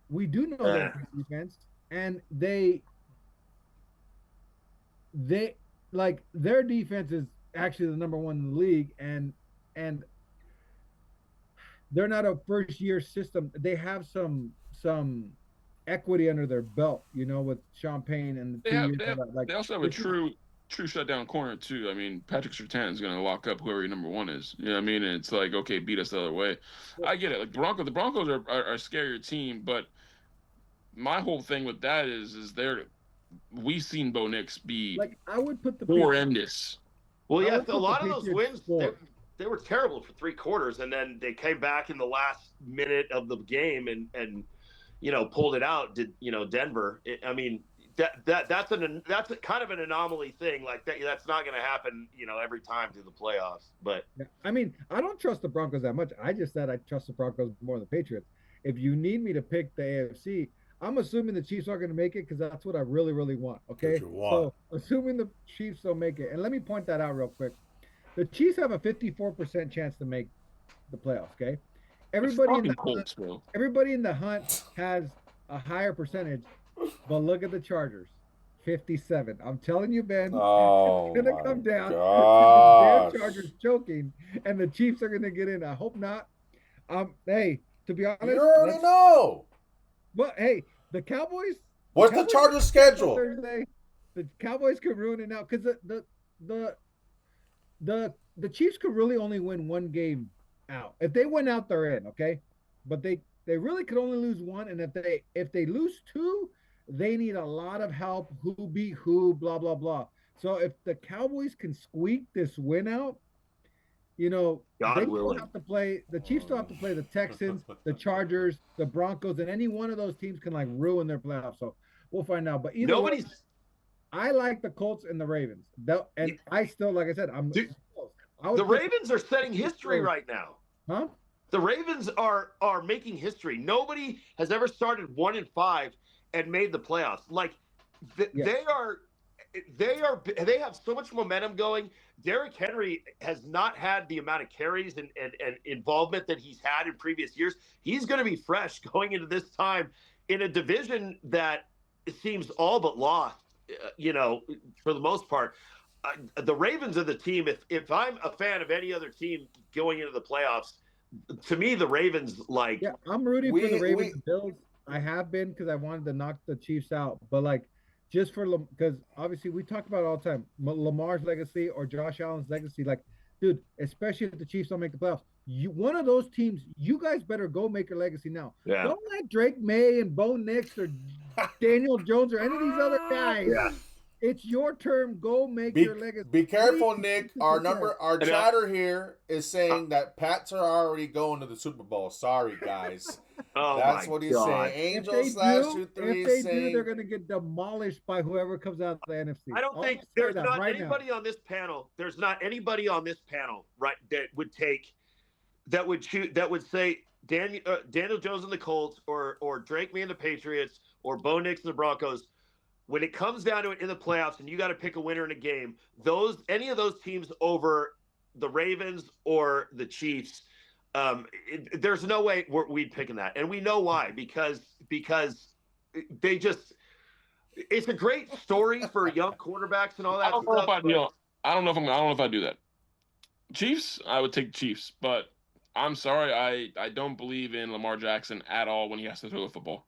[SPEAKER 4] we do know their defense, and they like their defense is actually the number 1 in the league, and they're not a first-year system. They have some equity under their belt, with Champagne and the
[SPEAKER 2] They
[SPEAKER 4] 2
[SPEAKER 2] have
[SPEAKER 4] years
[SPEAKER 2] they
[SPEAKER 4] of
[SPEAKER 2] have
[SPEAKER 4] that. Like
[SPEAKER 2] they also have a
[SPEAKER 4] it's just
[SPEAKER 2] true shutdown corner too. I mean, Patrick Surtain is going to lock up whoever your number one is. You know what I mean? And it's like, okay, beat us the other way. I get it. Like the Broncos are a scarier team, but my whole thing with that is we've seen Bo Nix be
[SPEAKER 4] like I would put the Patriots.
[SPEAKER 2] horrendous.
[SPEAKER 3] Well,
[SPEAKER 4] I
[SPEAKER 3] yeah,
[SPEAKER 4] would
[SPEAKER 3] a
[SPEAKER 4] put the
[SPEAKER 3] lot of those
[SPEAKER 4] Patriots
[SPEAKER 3] wins
[SPEAKER 4] fourth.
[SPEAKER 3] they were terrible for 3 quarters, and then they came back in the last minute of the game and pulled it out. Did Denver? I mean that's a kind of an anomaly thing like that. That's not going to happen every time through the playoffs. But
[SPEAKER 4] Yeah. I mean, I don't trust the Broncos that much. I just said I trust the Broncos more than the Patriots. If you need me to pick the AFC, I'm assuming the Chiefs are going to make it because that's what I really, really want.
[SPEAKER 1] What
[SPEAKER 4] Okay.
[SPEAKER 1] you want?
[SPEAKER 4] So, assuming the Chiefs don't make it, and let me point that out real quick. The Chiefs have a 54% chance to make the playoffs. Okay.
[SPEAKER 2] The
[SPEAKER 4] Everybody in the
[SPEAKER 2] fucking Colts, bro.
[SPEAKER 4] everybody in the hunt has a higher percentage, but look at the Chargers. 57. I'm telling you, Ben, it's
[SPEAKER 1] Oh
[SPEAKER 4] gonna
[SPEAKER 1] my
[SPEAKER 4] come down to the damn
[SPEAKER 1] gosh!
[SPEAKER 4] Chargers choking, and the Chiefs are gonna get in. I hope not. Hey, to be
[SPEAKER 1] You
[SPEAKER 4] honest,
[SPEAKER 1] already
[SPEAKER 4] let's.
[SPEAKER 1] know.
[SPEAKER 4] But hey, the Cowboys. The
[SPEAKER 1] What's the
[SPEAKER 4] Cowboys
[SPEAKER 1] Chargers'
[SPEAKER 4] on
[SPEAKER 1] schedule?
[SPEAKER 4] Thursday. The Cowboys could ruin it now because the the Chiefs could really only win one game out. If they win out, they're in. Okay, but they really could only lose one, and if they lose two, they need a lot of help. Who beat who? Blah blah blah. So if the Cowboys can squeak this win out, they
[SPEAKER 3] God
[SPEAKER 4] still
[SPEAKER 3] willing.
[SPEAKER 4] have to play. The Chiefs still have to play the Texans, the Chargers, the Broncos, and any one of those teams can like ruin their playoffs. So we'll find out. But either way,
[SPEAKER 3] Nobody's
[SPEAKER 4] I like the Colts and the Ravens. And I still, like I said,
[SPEAKER 3] Dude,
[SPEAKER 4] I would
[SPEAKER 3] the
[SPEAKER 4] put
[SPEAKER 3] Ravens are setting history right now.
[SPEAKER 4] huh?
[SPEAKER 3] The Ravens are making history. Nobody has ever started 1-5 and made the playoffs. Like
[SPEAKER 4] Yeah.
[SPEAKER 3] they have so much momentum going. Derrick Henry has not had the amount of carries and involvement that he's had in previous years. He's going to be fresh going into this time in a division that seems all but lost, for the most part. The Ravens are the team. If I'm a fan of any other team going into the playoffs, to me, the Ravens
[SPEAKER 4] Yeah, I'm rooting for the Ravens
[SPEAKER 1] We
[SPEAKER 4] and Bills. I have been because I wanted to knock the Chiefs out, but like just for because obviously we talk about it all the time Lamar's legacy or Josh Allen's legacy. Like, dude, especially if the Chiefs don't make the playoffs, one of those teams, you guys better go make your legacy now.
[SPEAKER 3] yeah
[SPEAKER 4] Don't let Drake May and Bo Nix or Daniel Jones or any of these other guys.
[SPEAKER 3] yeah.
[SPEAKER 4] It's your term. Go make
[SPEAKER 1] be
[SPEAKER 4] your legacy.
[SPEAKER 1] be
[SPEAKER 4] Please,
[SPEAKER 1] careful, Nick. Our
[SPEAKER 4] 50%.
[SPEAKER 1] our
[SPEAKER 3] And
[SPEAKER 1] chatter here is saying that Pats are already going to the Super Bowl. Sorry, guys.
[SPEAKER 3] Oh
[SPEAKER 1] That's
[SPEAKER 3] my
[SPEAKER 1] what he's
[SPEAKER 3] God.
[SPEAKER 1] saying.
[SPEAKER 4] If
[SPEAKER 1] Angel
[SPEAKER 4] they
[SPEAKER 1] slash
[SPEAKER 4] do,
[SPEAKER 1] two three
[SPEAKER 4] if
[SPEAKER 1] is
[SPEAKER 4] they do, they're
[SPEAKER 1] saying.
[SPEAKER 4] going to get demolished by whoever comes out of the NFC.
[SPEAKER 3] I don't
[SPEAKER 4] I'll
[SPEAKER 3] think
[SPEAKER 4] say
[SPEAKER 3] there's
[SPEAKER 4] that
[SPEAKER 3] not
[SPEAKER 4] right
[SPEAKER 3] anybody on this panel. There's not anybody on this panel, right, that would take that would shoot that would say Daniel Jones and the Colts or Drake May and the Patriots or Bo Nix and the Broncos. When it comes down to it in the playoffs and you got to pick a winner in a game, any of those teams over the Ravens or the Chiefs, there's no way we'd picking that, and we know why because they just it's a great story for young quarterbacks and all
[SPEAKER 2] I
[SPEAKER 3] that
[SPEAKER 2] don't know if
[SPEAKER 3] stuff.
[SPEAKER 2] I do. I don't know if I'm. I don't know if I do that. Chiefs, I would take Chiefs, but I'm sorry, I don't believe in Lamar Jackson at all when he has to throw the football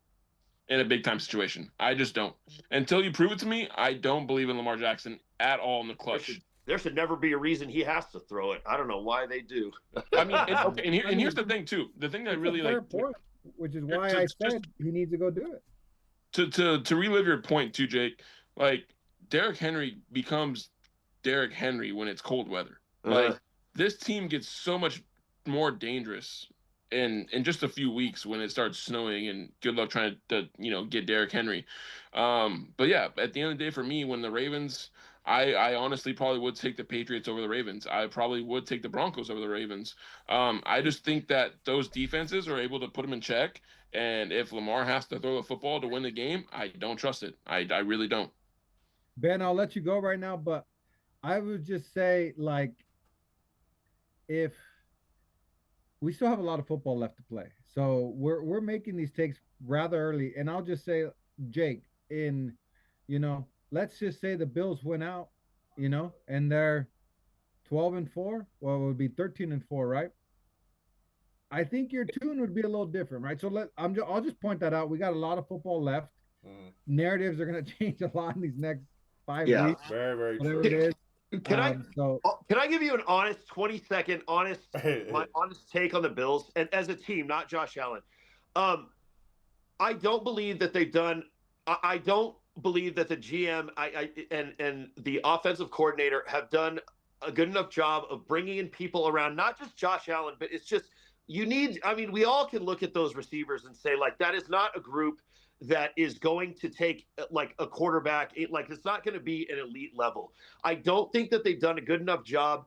[SPEAKER 2] in a big time situation. I just don't. Until you prove it to me, I don't believe in Lamar Jackson at all in the clutch.
[SPEAKER 3] There should never be a reason he has to throw it. I don't know why they do.
[SPEAKER 2] I mean, okay, and,
[SPEAKER 4] I
[SPEAKER 2] here's
[SPEAKER 4] mean,
[SPEAKER 2] the thing too. The thing that
[SPEAKER 4] it's
[SPEAKER 2] really
[SPEAKER 4] a fair
[SPEAKER 2] like
[SPEAKER 4] point, which is why
[SPEAKER 2] to
[SPEAKER 4] I
[SPEAKER 2] just
[SPEAKER 4] said he needs to go do it.
[SPEAKER 2] to relive your point too, Jake. Like Derrick Henry becomes Derrick Henry when it's cold weather. Like this team gets so much more dangerous in just a few weeks when it starts snowing, and good luck trying to get Derrick Henry. But yeah, at the end of the day, for me, when the Ravens, I honestly probably would take the Patriots over the Ravens. I probably would take the Broncos over the Ravens. I just think that those defenses are able to put them in check, and if Lamar has to throw the football to win the game, I don't trust it. I really don't.
[SPEAKER 4] Ben, I'll let you go right now, but I would just say, like, if we still have a lot of football left to play, so we're making these takes rather early, and I'll just say, Jake, let's just say the Bills win out, and they're 12-4. Well, it would be 13-4, right? I think your tune would be a little different, right? So I'll just point that out. We got a lot of football left. Narratives are going to change a lot in these next 5 weeks.
[SPEAKER 1] Very, very
[SPEAKER 4] whatever
[SPEAKER 1] true.
[SPEAKER 4] it is.
[SPEAKER 3] Can I give you an honest 20-second my honest take on the Bills and as a team, not Josh Allen? I don't believe that they've done. I don't believe that the GM and the offensive coordinator have done a good enough job of bringing in people around, not just Josh Allen, but it's just you need. I mean, we all can look at those receivers and say like that is not a group that is going to take like a quarterback. Like it's not going to be an elite level. I don't think that they've done a good enough job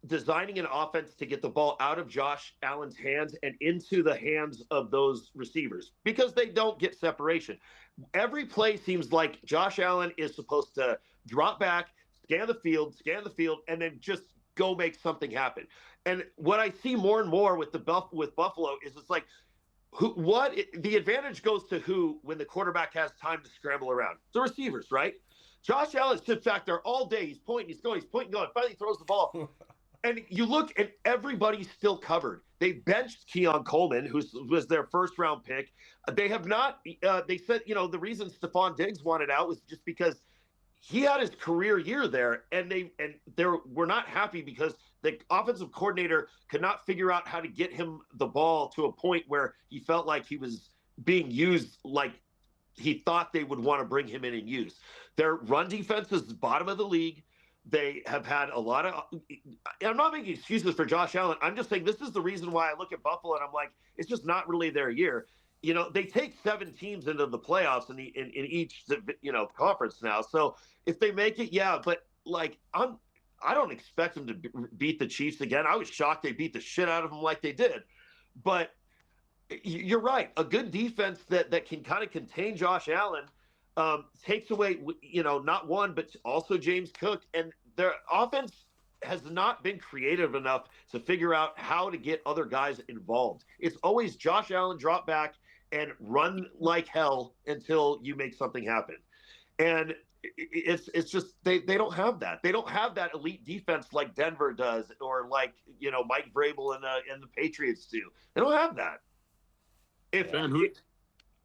[SPEAKER 3] designing an offense to get the ball out of Josh Allen's hands and into the hands of those receivers because they don't get separation. Every play seems like Josh Allen is supposed to drop back, scan the field, and then just go make something happen. And what I see more and more with Buffalo is it's like the advantage goes to who when the quarterback has time to scramble around? The receivers, right? Josh Allen sits back there all day. He's pointing, he's going. Finally throws the ball. And you look and everybody's still covered. They benched Keon Coleman, who was their first round pick. They have not. They said, the reason Stephon Diggs wanted out was just because he had his career year there, and they were not happy because the offensive coordinator could not figure out how to get him the ball to a point where he felt like he was being used like he thought they would want to bring him in and use. Their run defense is the bottom of the league. They have had a lot of. I'm not making excuses for Josh Allen. I'm just saying this is the reason why I look at Buffalo and I'm like, it's just not really their year. They take 7 teams into the playoffs in each conference now. So if they make it, yeah. But like I don't expect them to beat the Chiefs again. I was shocked they beat the shit out of them like they did. But you're right. A good defense that can kind of contain Josh Allen. Takes away, not one, but also James Cook. And their offense has not been creative enough to figure out how to get other guys involved. It's always Josh Allen drop back and run like hell until you make something happen. And it's just they don't have that. They don't have that elite defense like Denver does or like, Mike Vrabel and the Patriots do. They don't have that.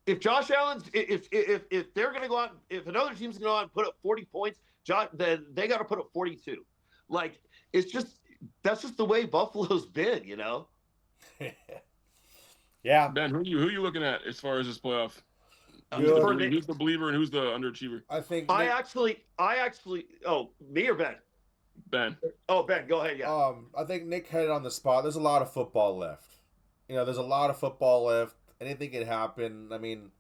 [SPEAKER 3] If Josh Allen's, if they're going to go out, if another team's going to go out and put up 40 points, then they got to put up 42. Like, that's just the way Buffalo's been,
[SPEAKER 1] Yeah.
[SPEAKER 2] Ben, who you looking at as far as this playoff? Who's the believer and who's the underachiever?
[SPEAKER 1] I think
[SPEAKER 3] I actually. Oh, me or Ben?
[SPEAKER 2] Ben.
[SPEAKER 3] Oh, Ben, go ahead. Yeah.
[SPEAKER 1] I think Nick hit it on the spot. There's a lot of football left. There's a lot of football left. Anything can happen. I mean,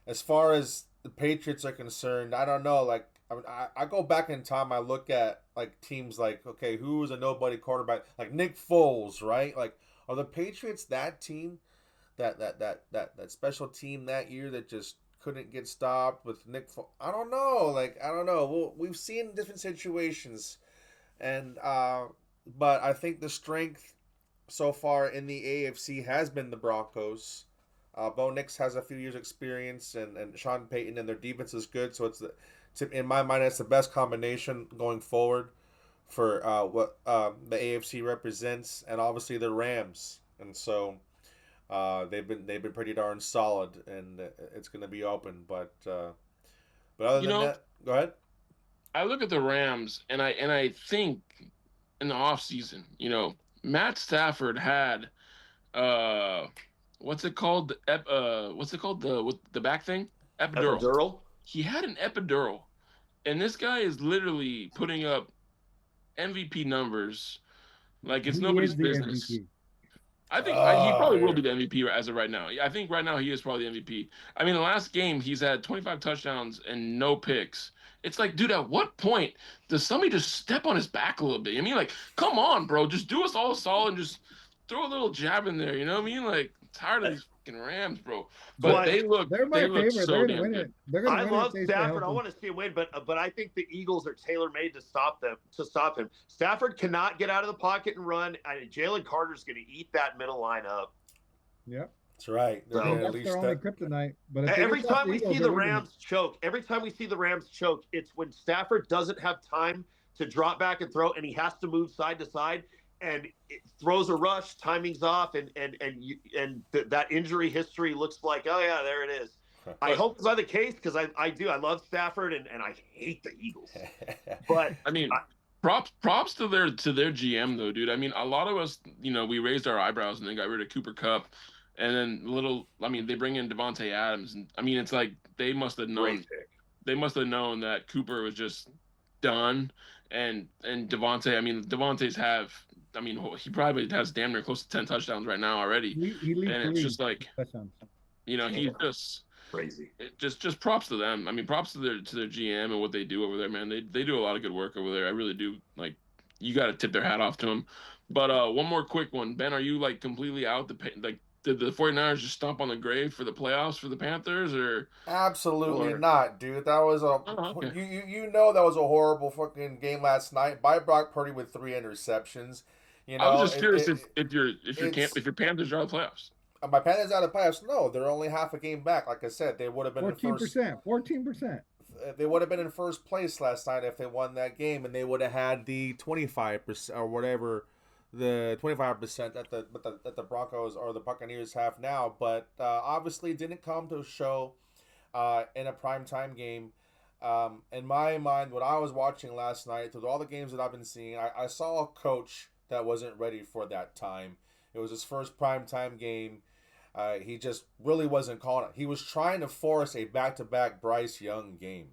[SPEAKER 1] as far as the Patriots are concerned, I don't know. Like, I go back in time. I look at like teams like, okay, who was a nobody quarterback? Like Nick Foles, right? Like, are the Patriots that team, that special team that year that just couldn't get stopped with Nick Foles? I don't know. Like, I don't know. Well, we've seen different situations, and but I think the strength so far in the AFC has been the Broncos. Bo Nix has a few years experience, and Sean Payton, and their defense is good. So in my mind, it's the best combination going forward for what the AFC represents, and obviously the Rams. And so they've been pretty darn solid, and it's going to be open. But other than that, go ahead.
[SPEAKER 2] I look at the Rams, and I think in the offseason, Matt Stafford had what's it called? What's it called? The back thing? Epidural. He had an epidural, and this guy is literally putting up MVP numbers like it's nobody's business. MVP. I think he probably will be the MVP as of right now. I think right now he is probably the MVP. I mean, the last game he's had 25 touchdowns and no picks. It's like, dude, at what point does somebody just step on his back a little bit? I mean, like, come on, bro, just do us all a solid and just throw a little jab in there. You know what I mean? Like, tired of these fucking Rams, bro. But they're my favorite.
[SPEAKER 4] So they're gonna win it.
[SPEAKER 3] I love Stafford. I want to see him win, but I think the Eagles are tailor-made to stop him. Stafford cannot get out of the pocket and run. Jalen Carter's going to eat that middle line up.
[SPEAKER 4] Yep.
[SPEAKER 1] That's right.
[SPEAKER 4] That's their only kryptonite. But
[SPEAKER 3] every time we see the Rams choke, it's when Stafford doesn't have time to drop back and throw, and he has to move side to side. and it throws a rush, timing's off, and that injury history looks like, oh yeah, there it is. I hope it's not the case because I love Stafford and I hate the Eagles. But
[SPEAKER 2] I mean, props to their GM though, dude. I mean, a lot of us, we raised our eyebrows and then got rid of Cooper Kupp, and then they bring in Devontae Adams, and I mean, it's like they must have known that Cooper was just done, and Devontae. I mean, he probably has damn near close to 10 touchdowns right now already,
[SPEAKER 4] He leads
[SPEAKER 2] and
[SPEAKER 4] the
[SPEAKER 2] it's
[SPEAKER 4] league.
[SPEAKER 2] just like, he's just
[SPEAKER 3] crazy.
[SPEAKER 2] Just props to them. I mean, props to their GM and what they do over there, man. They do a lot of good work over there. I really do. Like, you got to tip their hat off to them. But one more quick one, Ben. Are you like completely out? Did the 49ers just stomp on the grave for the playoffs for the Panthers, or?
[SPEAKER 1] Absolutely not, dude. That was
[SPEAKER 2] okay.
[SPEAKER 1] you know that was a horrible fucking game last night by Brock Purdy with 3 interceptions.
[SPEAKER 2] I was just curious if your Panthers are out of the playoffs.
[SPEAKER 1] My Panthers out of the playoffs? No, they're only half a game back. Like I said, they would have been
[SPEAKER 4] 14%. 14%.
[SPEAKER 1] They would have been in first place last night if they won that game, and they would have had the 25% or whatever, the 25% that the Broncos or the Buccaneers have now. But obviously, didn't come to show in a primetime game. In my mind, what I was watching last night, through all the games that I've been seeing, I saw a coach that wasn't ready for that time. It was his first primetime game. He just really wasn't calling it. He was trying to force a back-to-back Bryce Young game.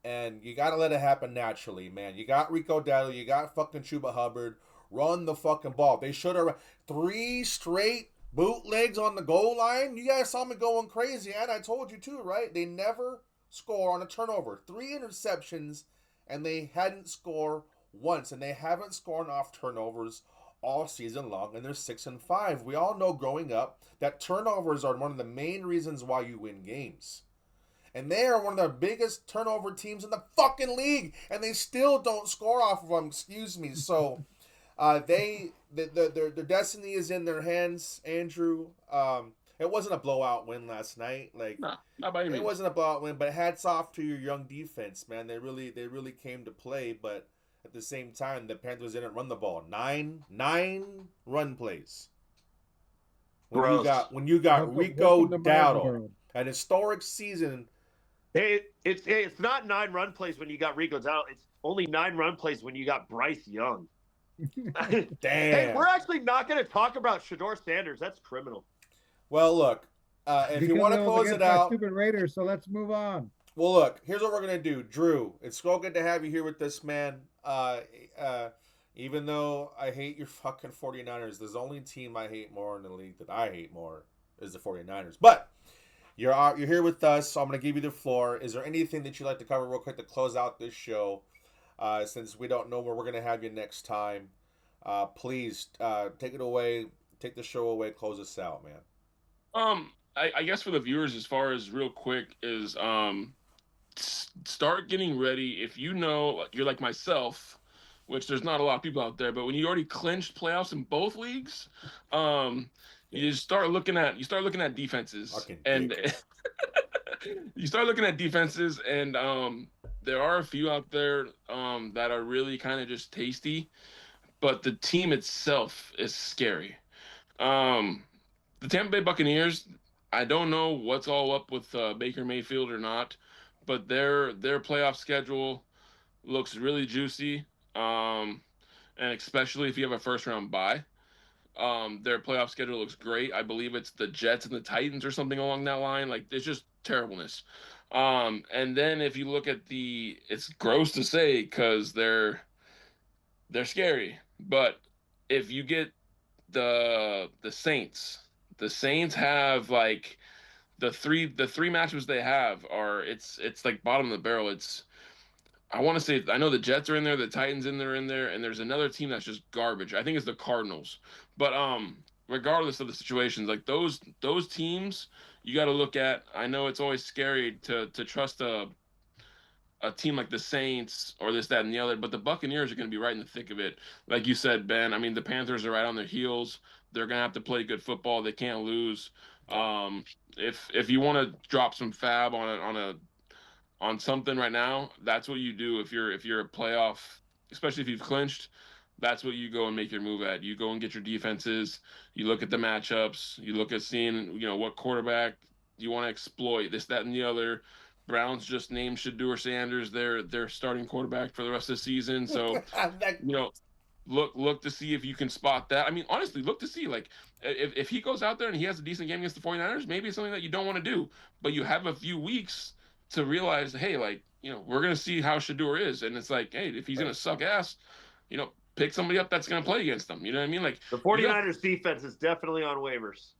[SPEAKER 1] And you got to let it happen naturally, man. You got Rico Dowdle. You got fucking Chuba Hubbard. Run the fucking ball. They should have 3 straight bootlegs on the goal line. You guys saw me going crazy. And I told you too, right? They never score on a turnover. 3 interceptions, and they hadn't scored once. And they haven't scored off turnovers all season long, and they're 6-5. We all know growing up that turnovers are one of the main reasons why you win games. And they are one of the biggest turnover teams in the fucking league, and they still don't score off of them. Excuse me. So, their destiny is in their hands, Andrew. It wasn't a blowout win last night.
[SPEAKER 2] No, not by any means.
[SPEAKER 1] It wasn't a blowout win, but hats off to your young defense, man. They really came to play, but at the same time, the Panthers didn't run the ball. Nine run plays. When you got Rico Dowdle, an historic season.
[SPEAKER 3] Hey, it's not 9 run plays when you got Rico Dowdle. It's only 9 run plays when you got Bryce Young.
[SPEAKER 1] Damn.
[SPEAKER 3] Hey, we're actually not going to talk about Shedeur Sanders. That's criminal.
[SPEAKER 1] Well, look, if you want to close it out,
[SPEAKER 4] stupid Raiders. So let's move on.
[SPEAKER 1] Well, look, here's what we're gonna do, Drew. It's so good to have you here with this man. Even though I hate your fucking 49ers, there's only team I hate more in the league that I hate more is the 49ers. But you're here with us, so I'm gonna give you the floor. Is there anything that you'd like to cover real quick to close out this show? Since we don't know where we're gonna have you next time, please take it away, take the show away, close us out, man.
[SPEAKER 2] I guess for the viewers, as far as real quick is start getting ready. If you know you're like myself, which there's not a lot of people out there, but when you already clinched playoffs in both leagues, you start looking at defenses, and you start looking at defenses, and there are a few out there that are really kind of just tasty, but the team itself is scary. The Tampa Bay Buccaneers, I don't know what's all up with Baker Mayfield or not, but their playoff schedule looks really juicy, and especially if you have a first round bye. Their playoff schedule looks great. I believe it's the Jets and the Titans or something along that line. Like, it's just terribleness. And then if you look at it's gross to say because they're scary, but if you get the Saints have like the three matchups they have are it's like bottom of the barrel. I want to say, I know the Jets are in there, the Titans in there, and there's another team that's just garbage. I think it's the Cardinals. But regardless of the situations, like those teams, you got to look at. I know it's always scary to trust a team like the Saints or this, that, and the other, but the Buccaneers are going to be right in the thick of it. Like you said, Ben, I mean, the Panthers are right on their heels. They're going to have to play good football. They can't lose. If you want to drop some fab on something right now, that's what you do if you're a playoff, especially if you've clinched. that's what you go and make your move at. You go and get your defenses. You look at the matchups. You look at seeing, what quarterback you want to exploit, this, that, and the other. Browns just named Shedeur Sanders their starting quarterback for the rest of the season. So, look to see if you can spot that. I mean, honestly, look to see, like, if he goes out there and he has a decent game against the 49ers, maybe it's something that you don't want to do. But you have a few weeks to realize, hey, like, we're going to see how Shedeur is. And it's like, hey, if he's going to suck ass, pick somebody up that's going to play against them. You know what I mean? Like,
[SPEAKER 3] the 49ers defense is definitely on waivers.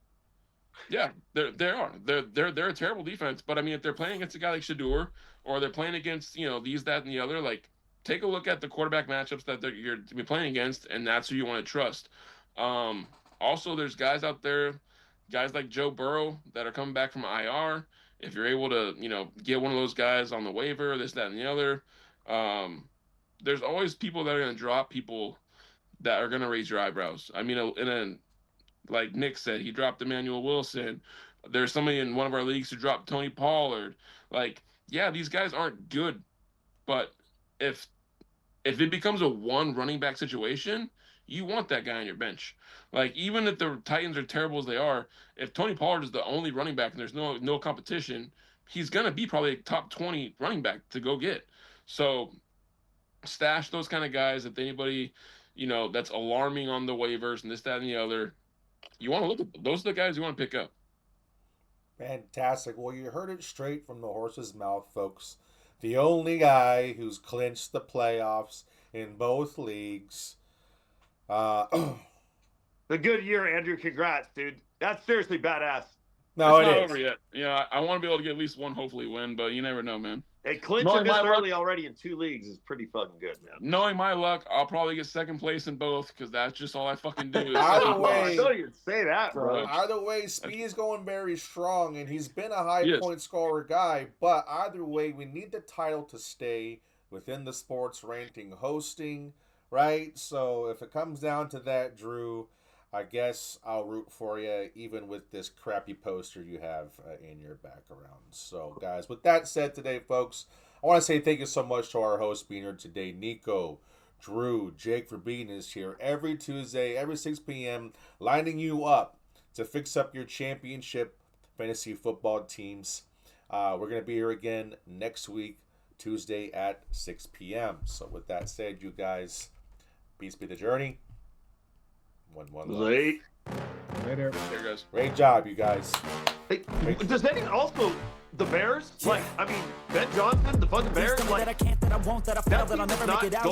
[SPEAKER 2] Yeah, they are. They're a terrible defense, but I mean, if they're playing against a guy like Shedeur, or they're playing against these, that, and the other, like, take a look at the quarterback matchups that you're to be playing against, and that's who you want to trust. Also, there's guys out there, guys like Joe Burrow that are coming back from IR. If you're able to get one of those guys on the waiver, this, that, and the other, there's always people that are going to drop people that are going to raise your eyebrows. I mean, like Nick said, he dropped Emmanuel Wilson. There's somebody in one of our leagues who dropped Tony Pollard. Like, yeah, these guys aren't good, but if it becomes a one running back situation, you want that guy on your bench. Like, even if the Titans are terrible as they are, if Tony Pollard is the only running back and there's no competition, he's gonna be probably a top 20 running back to go get. So stash those kind of guys. If anybody, that's alarming on the waivers and this, that, and the other, you want to look at them. Those are the guys you want to pick up.
[SPEAKER 1] Fantastic. Well, you heard it straight from the horse's mouth, folks. The only guy who's clinched the playoffs in both leagues.
[SPEAKER 3] The good year, Andrew. Congrats, dude. That's seriously badass.
[SPEAKER 1] No,
[SPEAKER 2] it's
[SPEAKER 1] it
[SPEAKER 2] not
[SPEAKER 1] is.
[SPEAKER 2] over yet. Yeah, I want to be able to get at least one, hopefully win, but you never know, man.
[SPEAKER 3] Hey, clinching this early already in 2 leagues is pretty fucking good, man.
[SPEAKER 2] Knowing my luck, I'll probably get second place in both because that's just all I fucking do.
[SPEAKER 1] Either way,
[SPEAKER 3] don't even say that, bro.
[SPEAKER 1] Either way, Speed is going very strong, and he's been a high point scorer guy. But either way, we need the title to stay within the sports ranting hosting, right? So if it comes down to that, Drew, I guess I'll root for you, even with this crappy poster you have in your background. So, guys, with that said today, folks, I want to say thank you so much to our hosts being here today, Nico, Drew, Jake, for being here every Tuesday, every 6 p.m., lining you up to fix up your championship fantasy football teams. We're going to be here again next week, Tuesday at 6 p.m. So, with that said, you guys, peace be the journey. One
[SPEAKER 3] late.
[SPEAKER 4] Later.
[SPEAKER 2] There goes.
[SPEAKER 1] Great job, you guys.
[SPEAKER 3] Hey, does any also the Bears? Like, I mean, Ben Johnson, the fucking Bears, like, that I can't, that I won't, that I fail, that I'll never make it out.